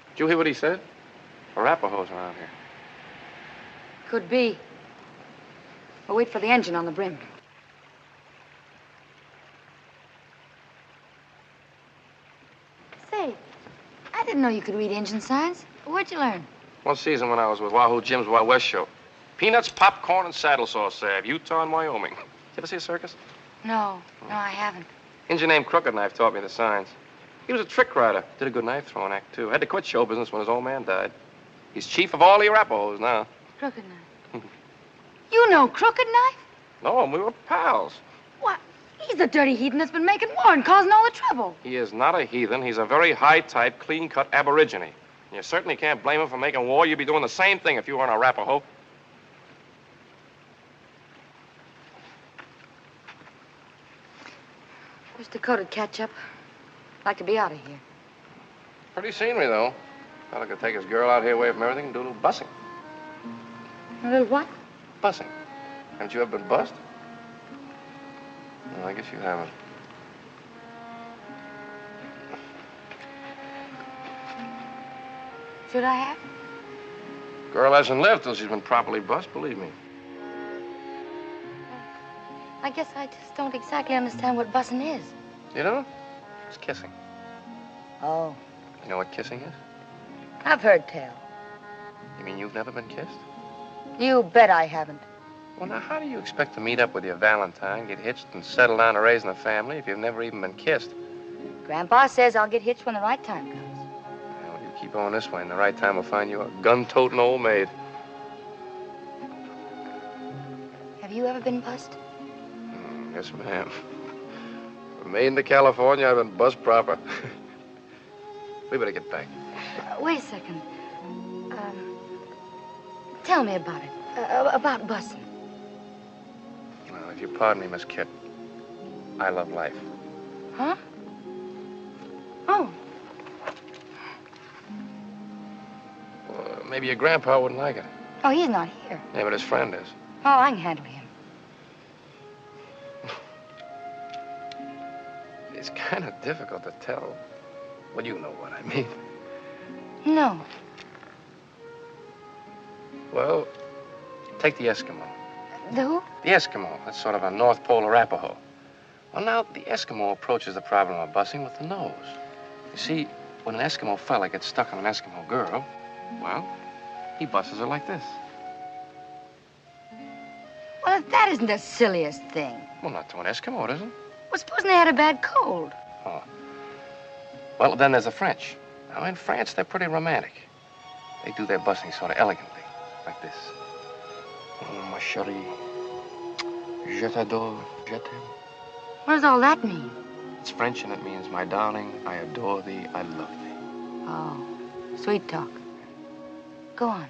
Did you hear what he said? Arapahoes around here. Could be. We'll wait for the engine on the brim. Say, I didn't know you could read engine signs. Where'd you learn? One season when I was with Wahoo Jim's Wild West show. Peanuts, popcorn, and saddle sauce salve. Utah and Wyoming. You ever see a circus? No, I haven't. Engine named Crooked Knife taught me the signs. He was a trick rider. Did a good knife throwing act, too. Had to quit show business when his old man died. He's chief of all the Arapahoes now. Crooked Knife. You know Crooked Knife? No, we were pals. What? He's the dirty heathen that's been making war and causing all the trouble. He is not a heathen. He's a very high-type, clean-cut aborigine. And you certainly can't blame him for making war. You'd be doing the same thing if you were an Arapaho. Wish Dakota'd catch up. Like to be out of here. Pretty scenery, though. Thought I could take his girl out here away from everything and do a little bussing. A little what? Bussing. Haven't you ever been bussed? No, I guess you haven't. Should I have? Girl hasn't lived till she's been properly bussed, believe me. I guess I just don't exactly understand what bussing is. You know? It's kissing. Oh. You know what kissing is? I've heard tell. You mean you've never been kissed? You bet I haven't. Well, now, how do you expect to meet up with your Valentine, get hitched, and settle down to raising a family if you've never even been kissed? Grandpa says I'll get hitched when the right time comes. Well, you keep on this way, and the right time will find you a gun-toting old maid. Have you ever been bussed? Yes, ma'am. From Maine to California, I've been bus proper. We better get back. Wait a second. Tell me about it. About bussing. Well, if you pardon me, Miss Kit, I love life. Huh? Oh. Well, maybe your grandpa wouldn't like it. Oh, he's not here. Yeah, but his friend is. Oh, I can handle him. It's kind of difficult to tell. Well, you know what I mean. No. Well, take the Eskimo. The who? The Eskimo. That's sort of a North Pole Arapaho. Well, now, the Eskimo approaches the problem of busing with the nose. You see, when an Eskimo fella gets stuck on an Eskimo girl, well, he busses her like this. Well, that isn't the silliest thing. Well, not to an Eskimo, it isn't. Well, supposing they had a bad cold. Oh. Well, then there's the French. Now, in France, they're pretty romantic. They do their busing sort of elegantly, like this. Oh, ma chérie, je t'adore, je t'aime. What does all that mean? It's French, and it means, my darling, I adore thee, I love thee. Oh, sweet talk. Go on.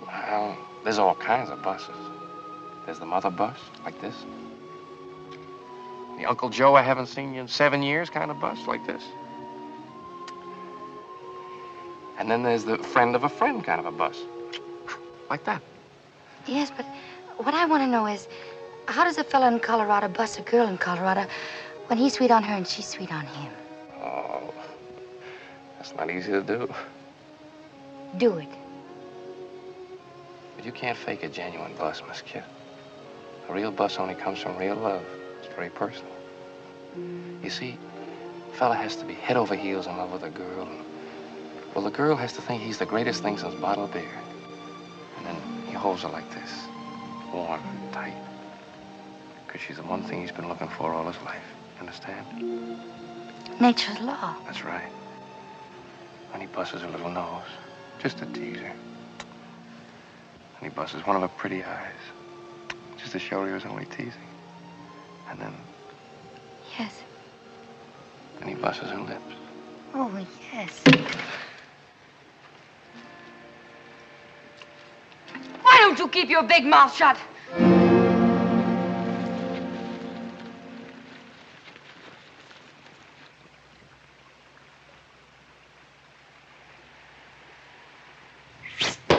Well, there's all kinds of buses. There's the mother bus, like this. The Uncle Joe I haven't seen you in 7 years kind of bus, like this. And then there's the friend of a friend kind of a bus, like that. Yes, but what I want to know is, how does a fella in Colorado bus a girl in Colorado when he's sweet on her and she's sweet on him? Oh, that's not easy to do. Do it. But you can't fake a genuine bus, Miss Kit. A real bus only comes from real love. It's very personal. You see, a fella has to be head over heels in love with a girl. And, well, the girl has to think he's the greatest thing since bottled beer. And then he holds her like this, warm and tight. Because she's the one thing he's been looking for all his life. Understand? Nature's law. That's right. And he busses her little nose, just to tease her. And he busses one of her pretty eyes, just to show her he was only teasing. And then... Yes. And he busses her lips. Oh, yes. Why don't you keep your big mouth shut?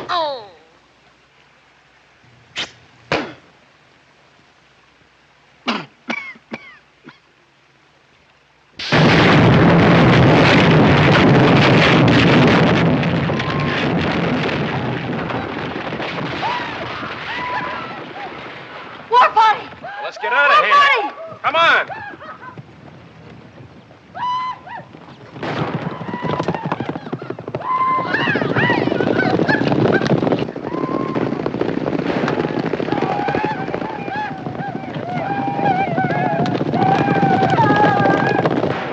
Oh. War party! Let's get out of here. Party! Come on.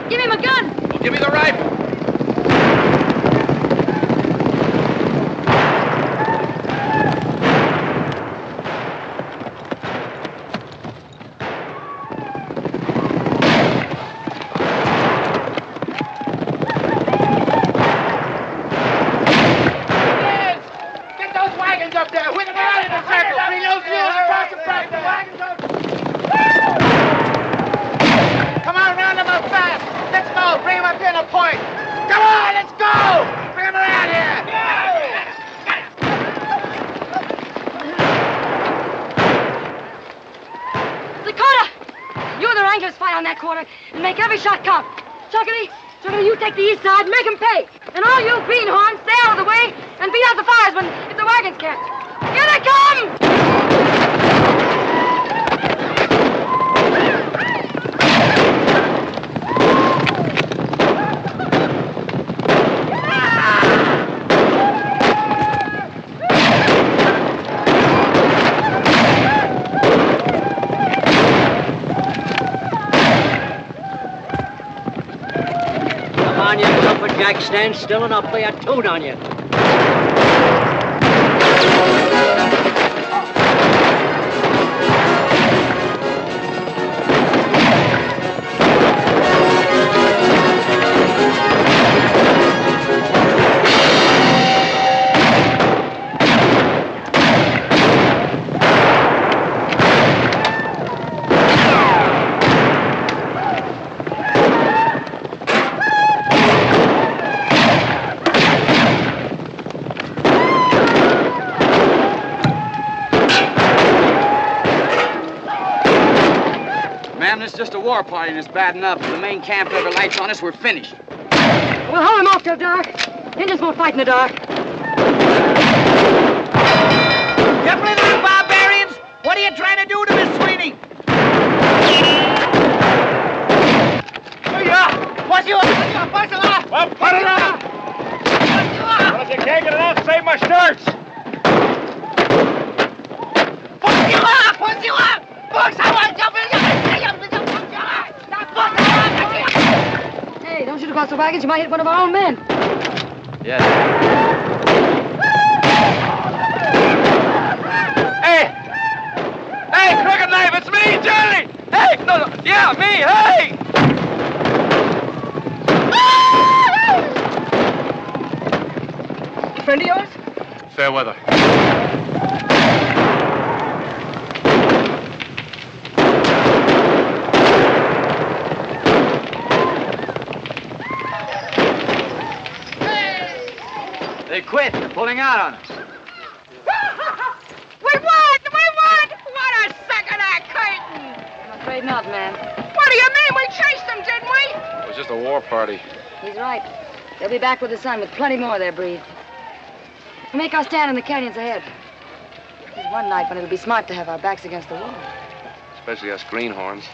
Give him a gun! Well, give me the rifle. Get those wagons up there. Whip them out in a circle. Bring those mules across the track. The wagons up. Come on, round them up fast. Let's go. Bring them up here in a point. Come on, let's go. Bring them around here. Dakota! You and the Wranglers fight on that corner and make every shot count. Chuckity, you take the east side and make them pay. And all you greenhorns, stay out of the way and beat out the firemen if the wagons catch. Here they come! Jack, stand still and I'll play a tune on you. Ma'am, this is just a war party and it's bad enough. If the main camp ever lights on us, we're finished. We'll hold them off till dark. Indians won't fight in the dark. You blithering barbarians! What are you trying to do to Miss Sweeney? What's you up? Well, put it on! Well, if you can't get it off, save my shirts! What's you up? Hey, don't shoot across the wagons. You might hit one of our own men. Yes. Hey, Crooked Knife, it's me, Johnny! Hey, no, yeah, me, hey! Friend of yours? Fair weather. They quit. They're pulling out on us. We won! We won! What a second act curtain! I'm afraid not, man. What do you mean? We chased them, didn't we? It was just a war party. He's right. They'll be back with the sun with plenty more of their breed. We'll make our stand in the canyons ahead. There's one night when it'll be smart to have our backs against the wall. Especially us greenhorns.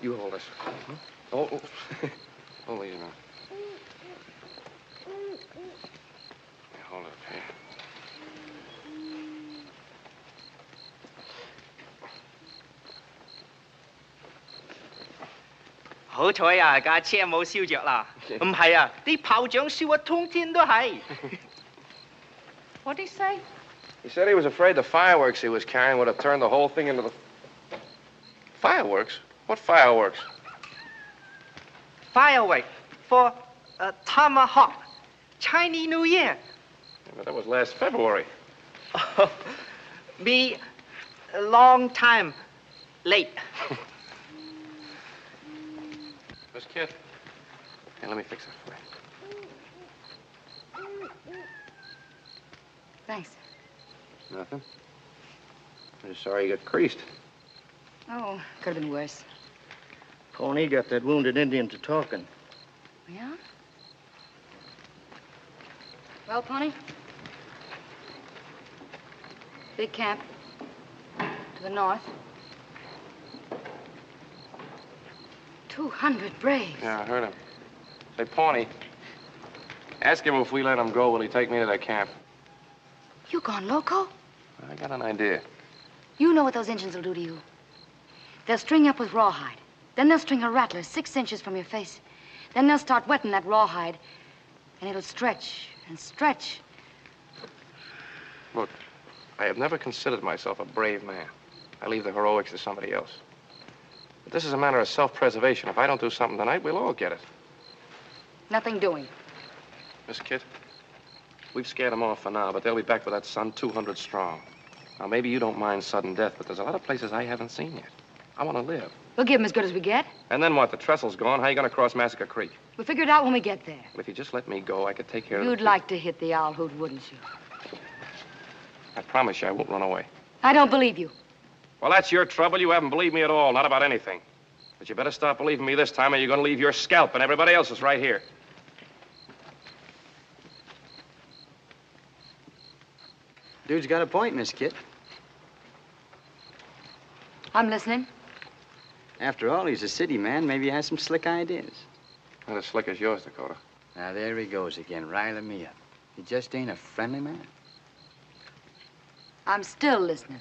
You hold this. Oh. Oh, easy now. Hold it here. Hảo彩啊，架車冇燒着啦。唔係啊，啲炮仗燒啊，通天都係。What'd he say? He said he was afraid the fireworks he was carrying would have turned the whole thing into the... Fireworks? What fireworks? Firework for Tomahawk, Chinese New Year. Yeah, but that was last February. Be a long time late. Miss Kit. Hey, let me fix that for you. Thanks. Nothing. I'm just sorry you got creased. Oh, could have been worse. Pony got that wounded Indian to talking. Yeah? Well, Pony? Big camp. To the north. 200 braves. Yeah, I heard him. Say, Pawnee, ask him if we let him go, will he take me to that camp? You gone loco? I got an idea. You know what those Indians will do to you. They'll string you up with rawhide. Then they'll string a rattler 6 inches from your face. Then they'll start wetting that rawhide, and it'll stretch and stretch. Look, I have never considered myself a brave man. I leave the heroics to somebody else. But this is a matter of self-preservation. If I don't do something tonight, we'll all get it. Nothing doing. Miss Kit, we've scared them off for now, but they'll be back with that sun 200 strong. Now, maybe you don't mind sudden death, but there's a lot of places I haven't seen yet. I want to live. We'll give them as good as we get. And then what? The trestle's gone. How are you going to cross Massacre Creek? We'll figure it out when we get there. Well, if you just let me go, I could take care of You'd like to hit the owl hoot, wouldn't you? I promise you I won't run away. I don't believe you. Well, that's your trouble. You haven't believed me at all, not about anything. But you better stop believing me this time, or you're going to leave your scalp and everybody else's right here. Dude's got a point, Miss Kit. I'm listening. After all, he's a city man. Maybe he has some slick ideas. Not as slick as yours, Dakota. Now, there he goes again, riling me up. He just ain't a friendly man. I'm still listening.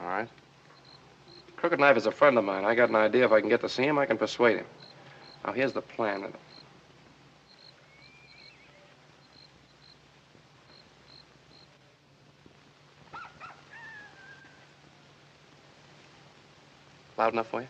All right. Crooked Knife is a friend of mine. I got an idea. If I can get to see him, I can persuade him. Now, here's the plan. Loud enough for you?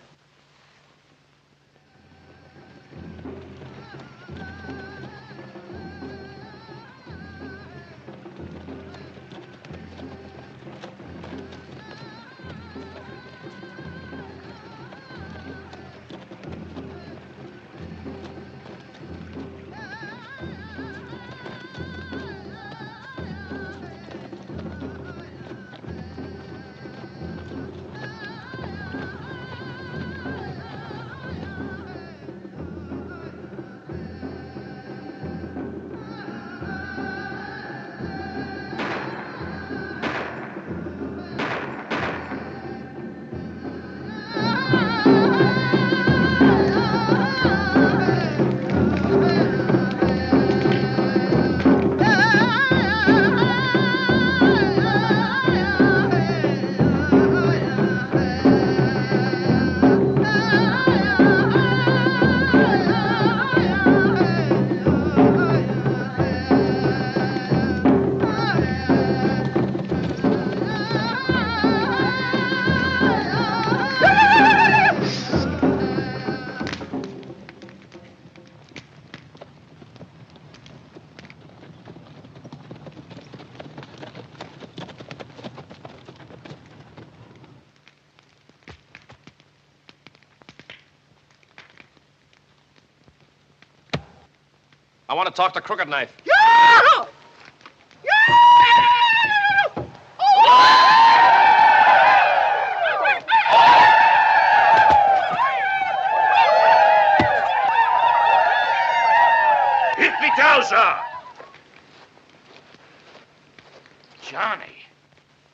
I want to talk to Crooked Knife.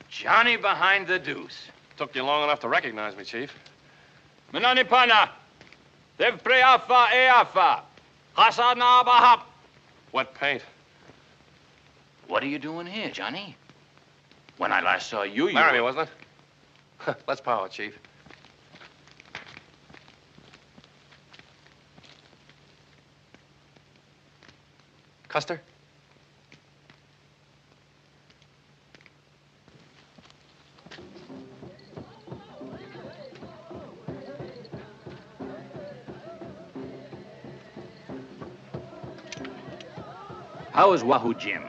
Johnny behind the deuce. Took you long enough to recognize me, Chief. Menani pana. Dev preafa eafa. Hasana bahap. Wet paint. What are you doing here, Johnny? When I last saw you, Laramie, wasn't it? Let's power, Chief. Custer? How is Wahoo Jim?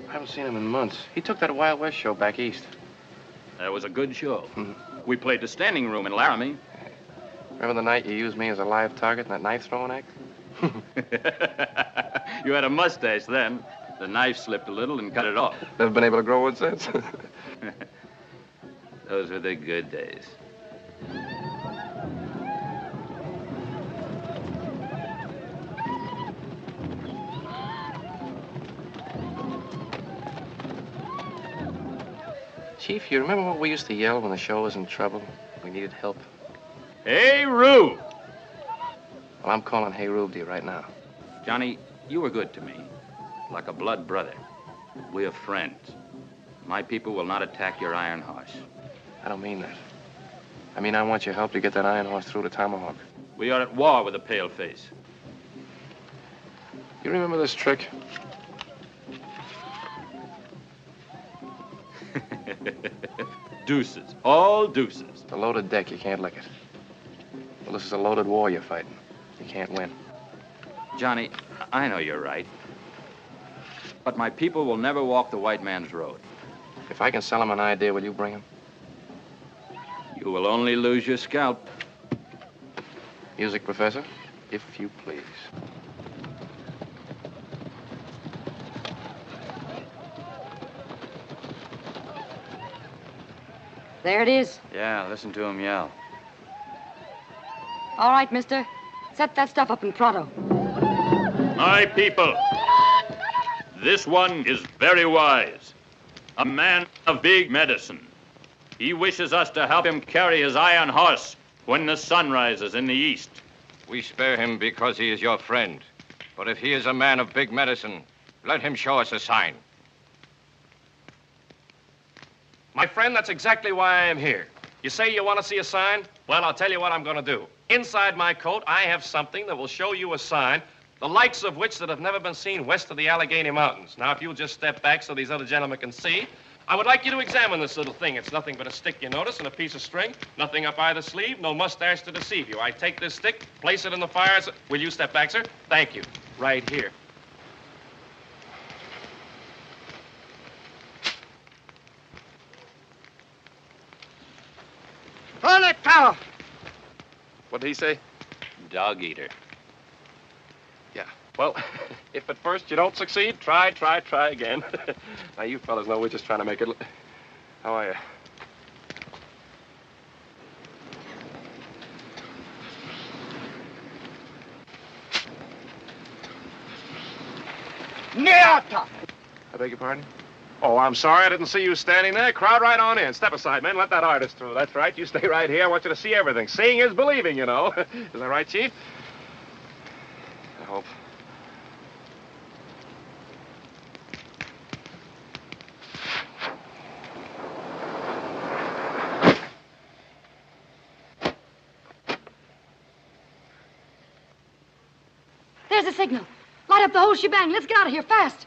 I haven't seen him in months. He took that Wild West show back east. That was a good show. We played the standing room in Laramie. Remember the night you used me as a live target in that knife-throwing act? You had a mustache then. The knife slipped a little and cut it off. Never been able to grow one since. Those were the good days. Chief, you remember what we used to yell when the show was in trouble? We needed help. Hey, Rube! Well, I'm calling Hey Rube to you right now. Johnny, you were good to me. Like a blood brother. We are friends. My people will not attack your iron horse. I don't mean that. I mean, I want your help to get that iron horse through to Tomahawk. We are at war with the paleface. You remember this trick? Deuces. All deuces. It's a loaded deck. You can't lick it. Well, this is a loaded war you're fighting. You can't win. Johnny, I know you're right. But my people will never walk the white man's road. If I can sell him an idea, will you bring him? You will only lose your scalp. Music, Professor, if you please. There it is. Yeah, listen to him yell. All right, mister. Set that stuff up in pronto. My people, this one is very wise. a man of big medicine. He wishes us to help him carry his iron horse when the sun rises in the east. We spare him because he is your friend. But if he is a man of big medicine, let him show us a sign. My friend, that's exactly why I am here. You say you want to see a sign? Well, I'll tell you what I'm going to do. Inside my coat, I have something that will show you a sign, the likes of which that have never been seen west of the Allegheny Mountains. Now, if you'll just step back so these other gentlemen can see, I would like you to examine this little thing. It's nothing but a stick, you notice, and a piece of string. Nothing up either sleeve, no mustache to deceive you. I take this stick, place it in the fire. Will you step back, sir? Thank you. Right here. Hold it, fellow. What did he say? Dog eater. Yeah. Well, if at first you don't succeed, try again. Now, you fellas know we're just trying to make it... How are you? Niata! I beg your pardon? Oh, I'm sorry. I didn't see you standing there. Crowd right on in. Step aside, men. Let that artist through. That's right. You stay right here. I want you to see everything. Seeing is believing, you know. Is that right, Chief? I hope. There's the signal. Light up the whole shebang. Let's get out of here fast.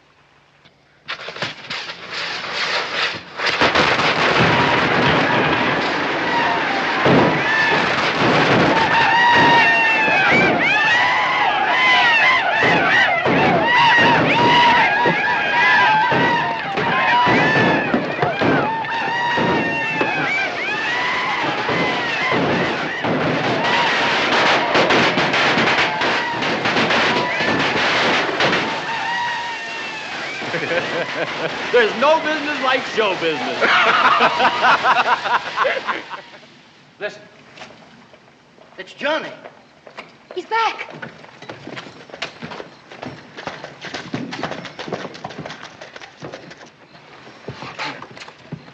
There's no business like show business. Listen. It's Johnny. He's back.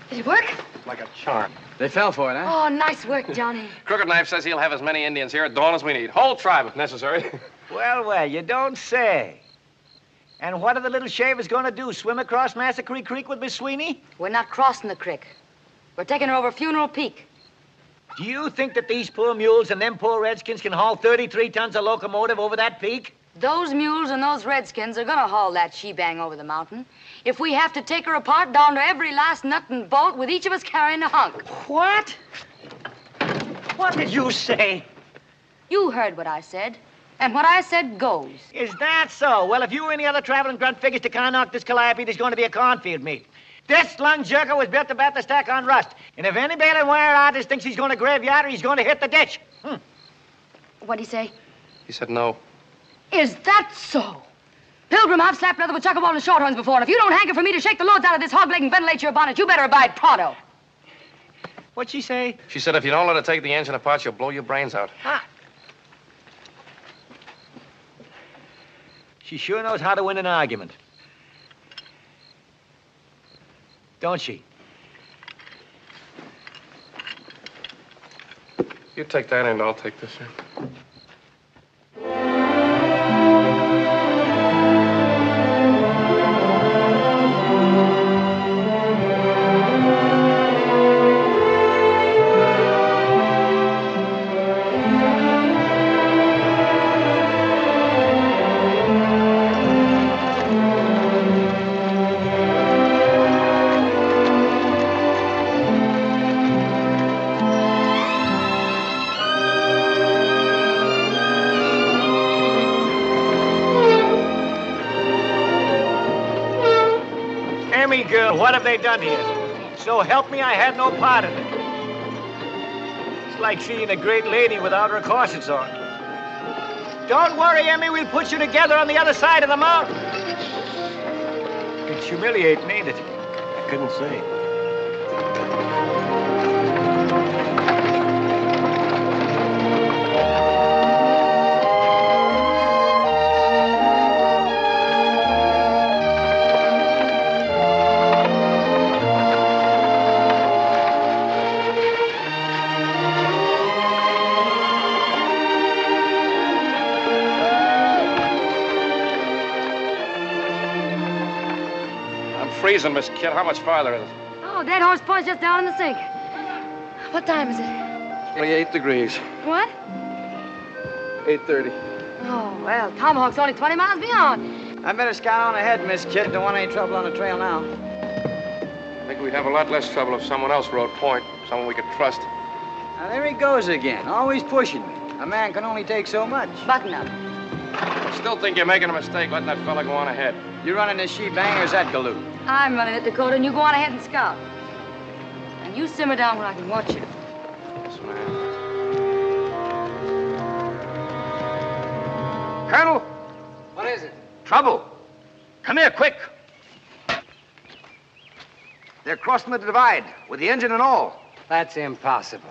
Did it work? Like a charm. They fell for it, huh? Oh, nice work, Johnny. Crooked Knife says he'll have as many Indians here at dawn as we need. Whole tribe, if necessary. Well, you don't say. And what are the little shavers going to do? Swim across Massacre Creek with Miss Sweeney? We're not crossing the creek. We're taking her over Funeral Peak. Do you think that these poor mules and them poor redskins can haul 33 tons of locomotive over that peak? Those mules and those redskins are gonna haul that shebang over the mountain. If we have to take her apart down to every last nut and bolt with each of us carrying a hunk. What? What did you say? You heard what I said. And what I said goes. Is that so? Well, if you or any other traveling grunt figures to knock this calliope, there's going to be a cornfield meet. This lung jerker was built to bat the stack on rust. And if any baling wire artist thinks he's going to graveyard her, he's going to hit the ditch. What'd he say? He said no. Is that so? Pilgrim, I've slapped leather with chuckaball and shorthorns before, and if you don't hanker for me to shake the loads out of this hog leg and ventilate your bonnet, you better abide pronto. What'd she say? She said if you don't let her take the engine apart, she'll blow your brains out. Ah. She sure knows how to win an argument. Don't she? You take that end, I'll take this end. Girl, what have they done here? So help me, I had no part in it. It's like seeing a great lady without her corsets on. Don't worry, Emmy, we'll put you together on the other side of the mountain. It's humiliating, ain't it? I couldn't say. reason, Miss Kid. How much farther is it? Oh, that horse point's just down in the sink. What time is it? 28 degrees. What? 8:30. Oh, well, Tomahawk's only 20 miles beyond. I better scout on ahead, Miss Kid. Don't want any trouble on the trail now. I think we'd have a lot less trouble if someone else rode point, someone we could trust. Now, there he goes again, always pushing me. A man can only take so much. Button up. I still think you're making a mistake letting that fella go on ahead. You running this she-bang or is that Galoot? I'm running it, Dakota, and you go on ahead and scout. And you simmer down where I can watch you. Yes, ma'am. Colonel! What is it? Trouble. Come here, quick. They're crossing the divide with the engine and all. That's impossible.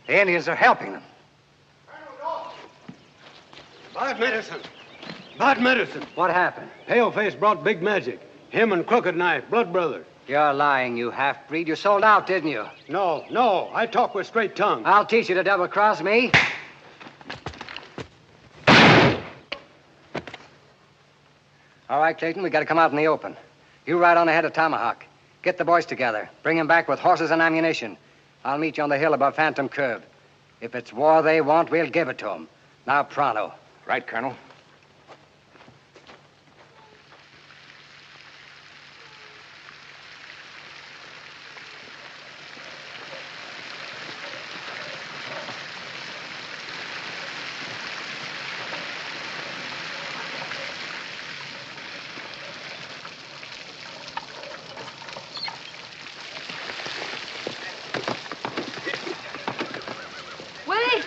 The Indians are helping them. Bad medicine. Bad medicine. What happened? Paleface brought big magic. Him and Crooked Knife, blood brothers. You're lying, you half-breed. You sold out, didn't you? No. I talk with straight tongue. I'll teach you to double-cross me. All right, Clayton, we got to come out in the open. You ride on ahead of Tomahawk. Get the boys together. Bring them back with horses and ammunition. I'll meet you on the hill above Phantom Curve. If it's war they want, we'll give it to them. Now, pronto. Right, Colonel.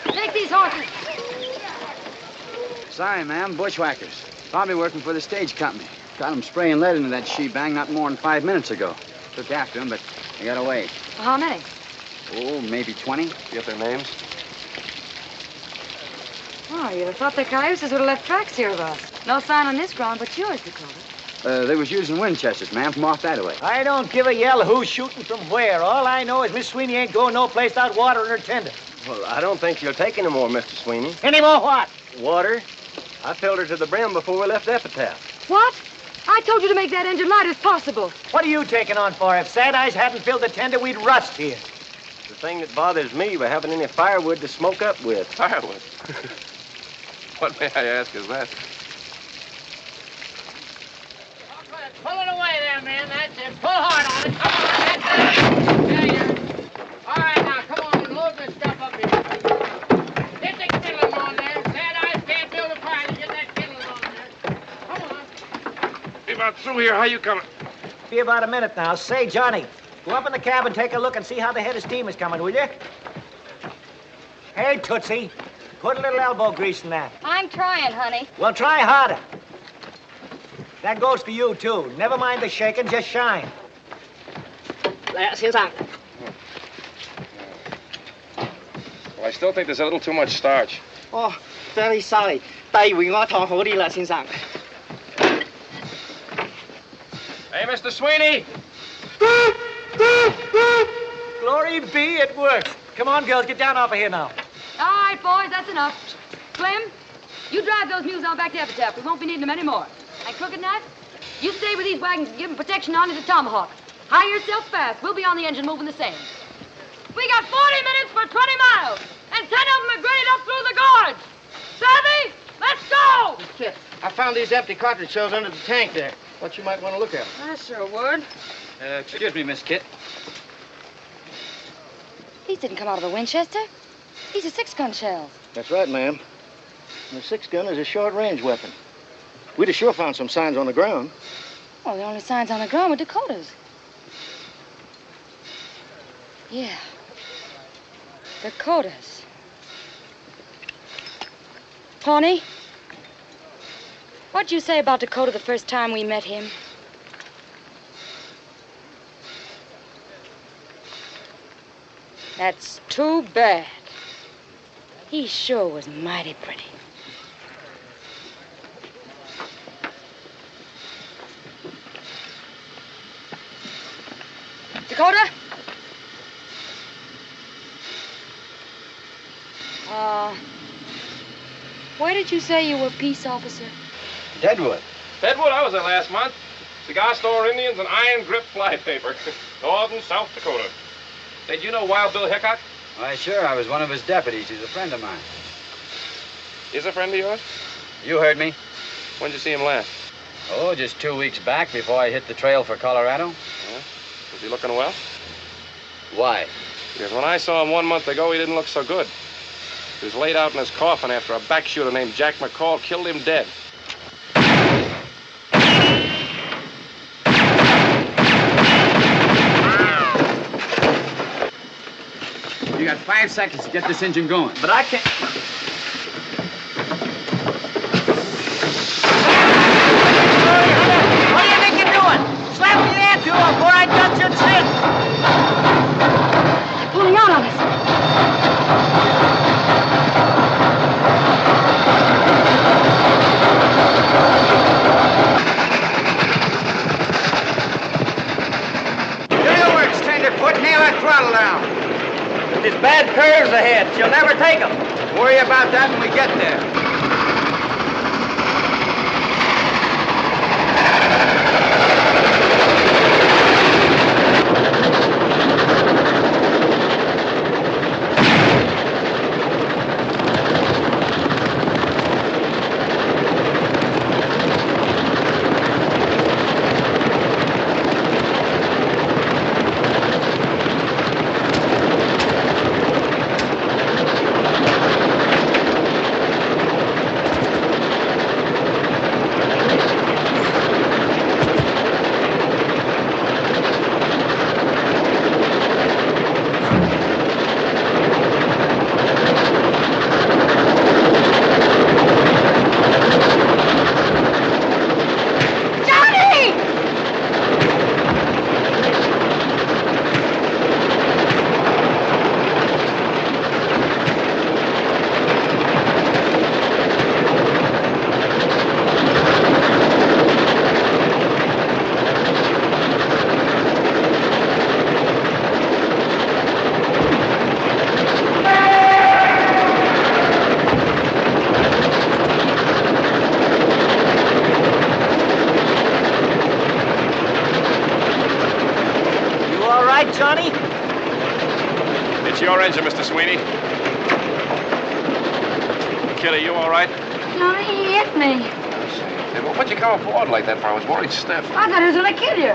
Take these horses. Sorry, ma'am. Bushwhackers. Probably working for the stage company. Got them spraying lead into that she-bang not more than 5 minutes ago. Took after them, but they got away. How many? Oh, maybe 20. Get their names? Oh, you'd have thought the cayuses would have left tracks here of us. No sign on this ground but yours, Dakota. They was using Winchesters, ma'am, from off that way. I don't give a yell who's shooting from where. All I know is Miss Sweeney ain't going no place without water in her tender. Well, I don't think she'll take any more, Mr. Sweeney. Any more what? Water. I filled her to the brim before we left Epitaph. What? I told you to make that engine light as possible. What are you taking on for? If Sad Eyes hadn't filled the tender, we'd rust here. The thing that bothers me, we haven't any firewood to smoke up with. Firewood? What, may I ask, is that? Pull it away there, man. That's it. Pull hard on it. Come on. That's it. There you are. All right, now, come on and load this stuff up here. Get the kindling on there. Sad Eyes can't build a fire to get that kindling on there. Come on. Be about through here. How you coming? Be about a minute now. Say, Johnny, go up in the cabin, take a look and see how the head of steam is coming, will you? Hey, Tootsie, put a little elbow grease in that. I'm trying, honey. Well, try harder. That goes for you, too. Never mind the shaking, just shine. 来，先生。 Well, I still think there's a little too much starch. Oh, very sorry. 第二回我燙好啲啦，先生。 Hey, Mr. Sweeney! Glory be, it worked. Come on, girls, get down off of here now. All right, boys, that's enough. Slim, you drive those mules on back to Epitaph. We won't be needing them anymore. And Crooked Knife, you stay with these wagons and give them protection on to the Tomahawk. Hire yourself fast. We'll be on the engine moving the same. We got 40 minutes for 20 miles, and 10 of them are graded up through the gorge. Savvy? Let's go! Shit, I found these empty cartridge shells under the tank there. What you might want to look at. I sure would. Excuse me, Miss Kit. These didn't come out of a Winchester. These are 6-gun shells. That's right, ma'am. And the 6-gun is a short-range weapon. We'd have sure found some signs on the ground. Well, the only signs on the ground were Dakota's. Yeah. Dakota's. Pawnee, what'd you say about Dakota the first time we met him? That's too bad. He sure was mighty pretty. Dakota? Where did you say you were peace officer? Deadwood. Deadwood, I was there last month. Cigar store Indians and iron grip flypaper. Northern South Dakota. Did you know Wild Bill Hickok? Why, sure. I was one of his deputies. He's a friend of mine. He's a friend of yours? You heard me. When'd you see him last? Oh, just 2 weeks back before I hit the trail for Colorado. Yeah. Was he looking well? Why? Because when I saw him 1 month ago, he didn't look so good. He was laid out in his coffin after a back shooter named Jack McCall killed him dead. You got 5 seconds to get this engine going. But I can't. What do you think you're doing? Slap me the to him before I touch your chin. They're pulling out on us. Do your work, tenderfoot. Nail that throttle down. There's bad curves ahead. She'll never take them. Worry about that when we get there. Johnny? It's your engine, Mr. Sweeney. Kid, are you all right? No, he hit me. Hey, well, what'd you come aboard like that for? I was worried stiff. I thought he was gonna kill you.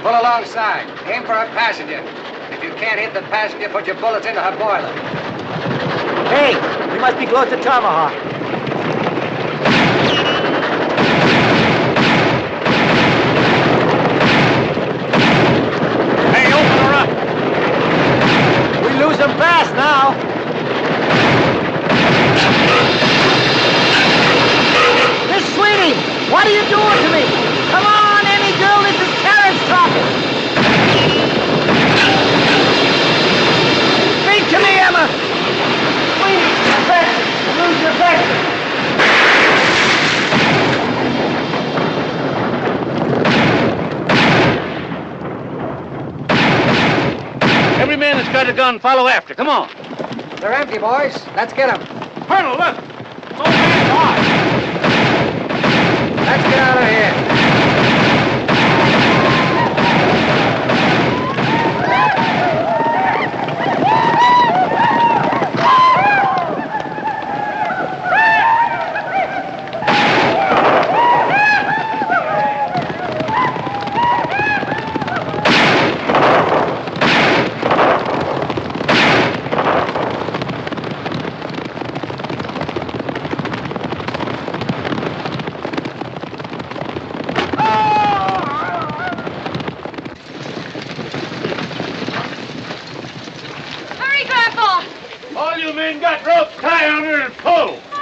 Pull alongside. Aim for her passenger. If you can't hit the passenger, put your bullets into her boiler. Hey, we must be close to Tomahawk. Hey, open her up. We lose them fast now. Miss Sweeney, what are you doing to me? Come on, Emmy girl, this is Terrence talking. Speak to me, Emma. Sweeney, lose your vector. Every man that's got a gun, follow after. Come on. They're empty, boys. Let's get them. Colonel, look. No man alive. Let's get out of here.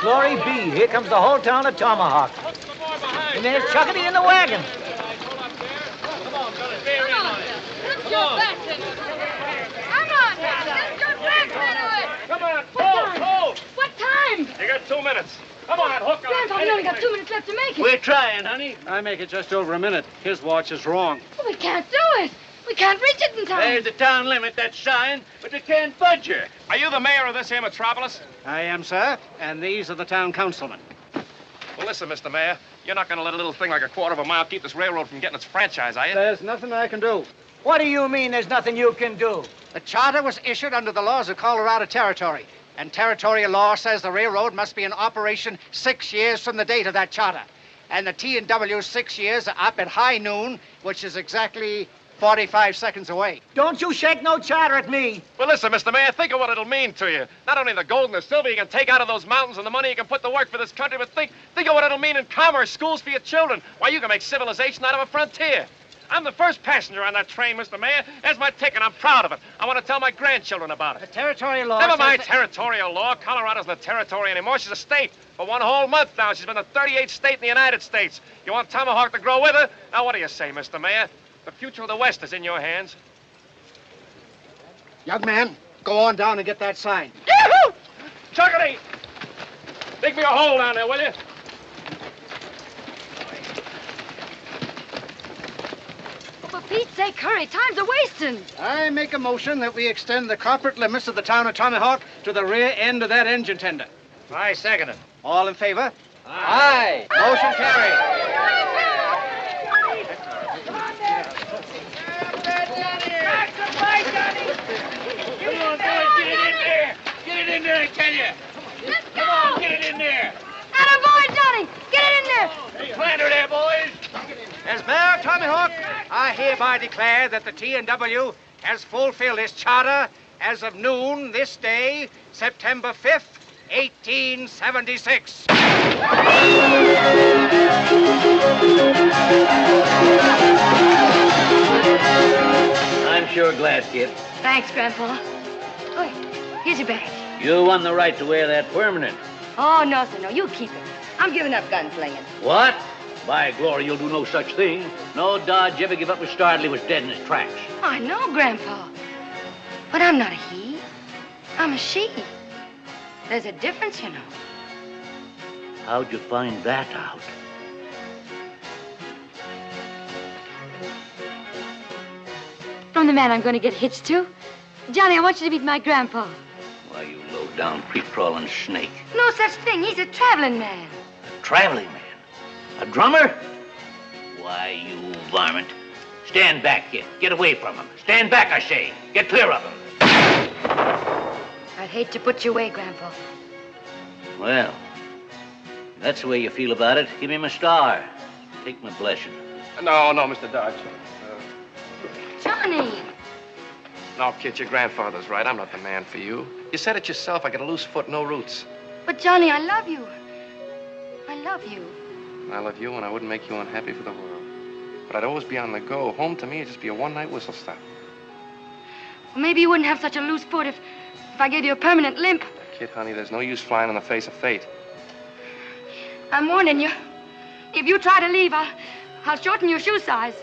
Glory be, here comes the whole town of Tomahawk. And there's Chuckity in the wagon. Come on, let's go back to it. Come on, let's go back to it. Come on, pull. What time? You got 2 minutes. Come on, hook on. Grandpa, we only got 2 minutes left to make it. We're trying, honey. I make it just over a minute. His watch is wrong. Well, we can't do it. We We can't reach it in time. There's the town limit, that sign, but they can't budge her. Are you the mayor of this here metropolis? I am, sir, and these are the town councilmen. Well, listen, Mr. Mayor, you're not going to let a little thing like a quarter of a mile keep this railroad from getting its franchise, are you? There's nothing I can do. What do you mean there's nothing you can do? The charter was issued under the laws of Colorado Territory, and territorial law says the railroad must be in operation 6 years from the date of that charter. And the T&W's 6 years are up at high noon, which is exactly 45 seconds away. Don't you shake no charter at me. Well, listen, Mr. Mayor, think of what it'll mean to you. Not only the gold and the silver you can take out of those mountains and the money you can put to work for this country, but think of what it'll mean in commerce, schools for your children. Why, you can make civilization out of a frontier. I'm the first passenger on that train, Mr. Mayor. There's my ticket. I'm proud of it. I want to tell my grandchildren about it. The territorial law Never mind territorial law. Colorado's not a territory anymore. She's a state. For one whole month now, she's been the 38th state in the United States. You want Tomahawk to grow with her? Now, what do you say, Mr. Mayor? The future of the West is in your hands. Young man, go on down and get that sign. Yahoo! Chuckity! Dig me a hole down there, will you? For Pete's sake, hurry. Time's a-wasting. I make a motion that we extend the corporate limits of the town of Tomahawk to the rear end of that engine tender. I second it. All in favor? Aye. Motion carried. Come on, boys, get it in there. Get it in there, I tell you. Let's go. Come on, get it in there. Attaboy, Johnny. Get it in there. Plant her there, boys. As mayor of Tomahawk, I hereby declare that the T&W has fulfilled its charter as of noon this day, September 5th, 1876. I'm sure glad, kid. Thanks, Grandpa. Oh, here's your bag. You won the right to wear that permanent. Oh, no, sir, no. You keep it. I'm giving up gunslinging. What? By glory, you'll do no such thing. No Dodge ever give up a start till he was dead in his tracks. I know, Grandpa. But I'm not a he. I'm a she. There's a difference, you know. How'd you find that out? From the man I'm going to get hitched to. Johnny, I want you to meet my grandpa. Why, you low-down, creep-crawling snake. No such thing. He's a traveling man. A traveling man? A drummer? Why, you varmint. Stand back, kid. Get away from him. Stand back, I say. Get clear of him. I'd hate to put you away, Grandpa. Well, if that's the way you feel about it, give him a star. Take my blessing. No, Mr. Dodge. Johnny! No, kid, your grandfather's right. I'm not the man for you. You said it yourself. I got a loose foot, no roots. But, Johnny, I love you. I love you. I love you, and I wouldn't make you unhappy for the world. But I'd always be on the go. Home to me would just be a one-night whistle stop. Well, maybe you wouldn't have such a loose foot if I gave you a permanent limp. Kid, honey, there's no use flying in the face of fate. I'm warning you. If you try to leave, I'll shorten your shoe size.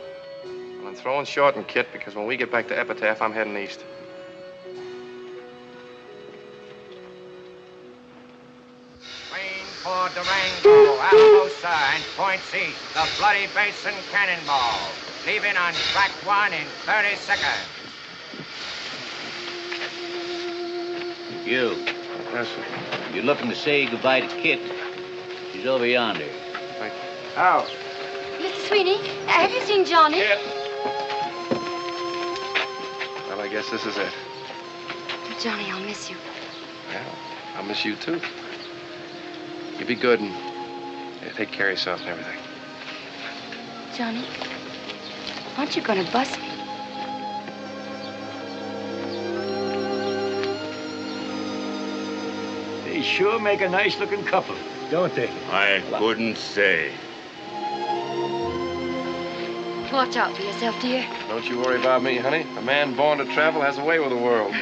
Well, I'm throwing short and Kit, because when we get back to Epitaph, I'm heading east. Train for Durango, Alamosa, and points east. The Bloody Basin Cannonball. Leaving on track 1 in 30 seconds. You. Yes, sir. You're looking to say goodbye to Kit. She's over yonder. Thank you. How? Mr. Sweeney, have you seen Johnny? Kit. Well, I guess this is it. Johnny, I'll miss you. Well, I'll miss you, too. You be good and take care of yourself and everything. Johnny, aren't you going to bust me? They sure make a nice-looking couple, don't they? I couldn't say. Watch out for yourself, dear. Don't you worry about me, honey. A man born to travel has a way with the world.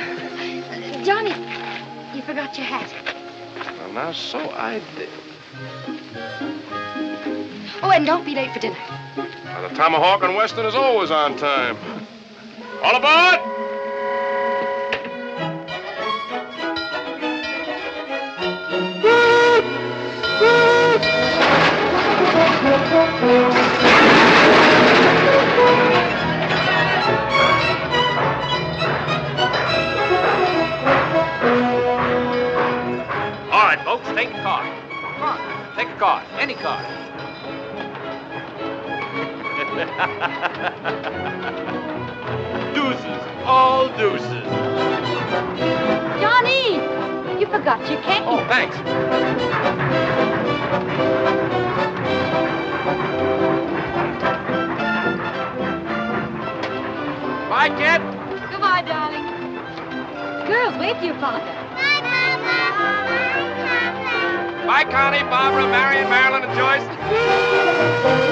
Johnny, you forgot your hat. Well, now, so I did. Oh, and don't be late for dinner. Now, the Tomahawk and Western is always on time. All aboard! right, folks, take a car. Come on, take a car, any car. Deuces, all deuces. Johnny, you forgot your cane. Oh, thanks. Bye, kid. Goodbye, darling. Girls, wave to your father. Bye, Connie, Barbara, Marion, Marilyn, and Joyce.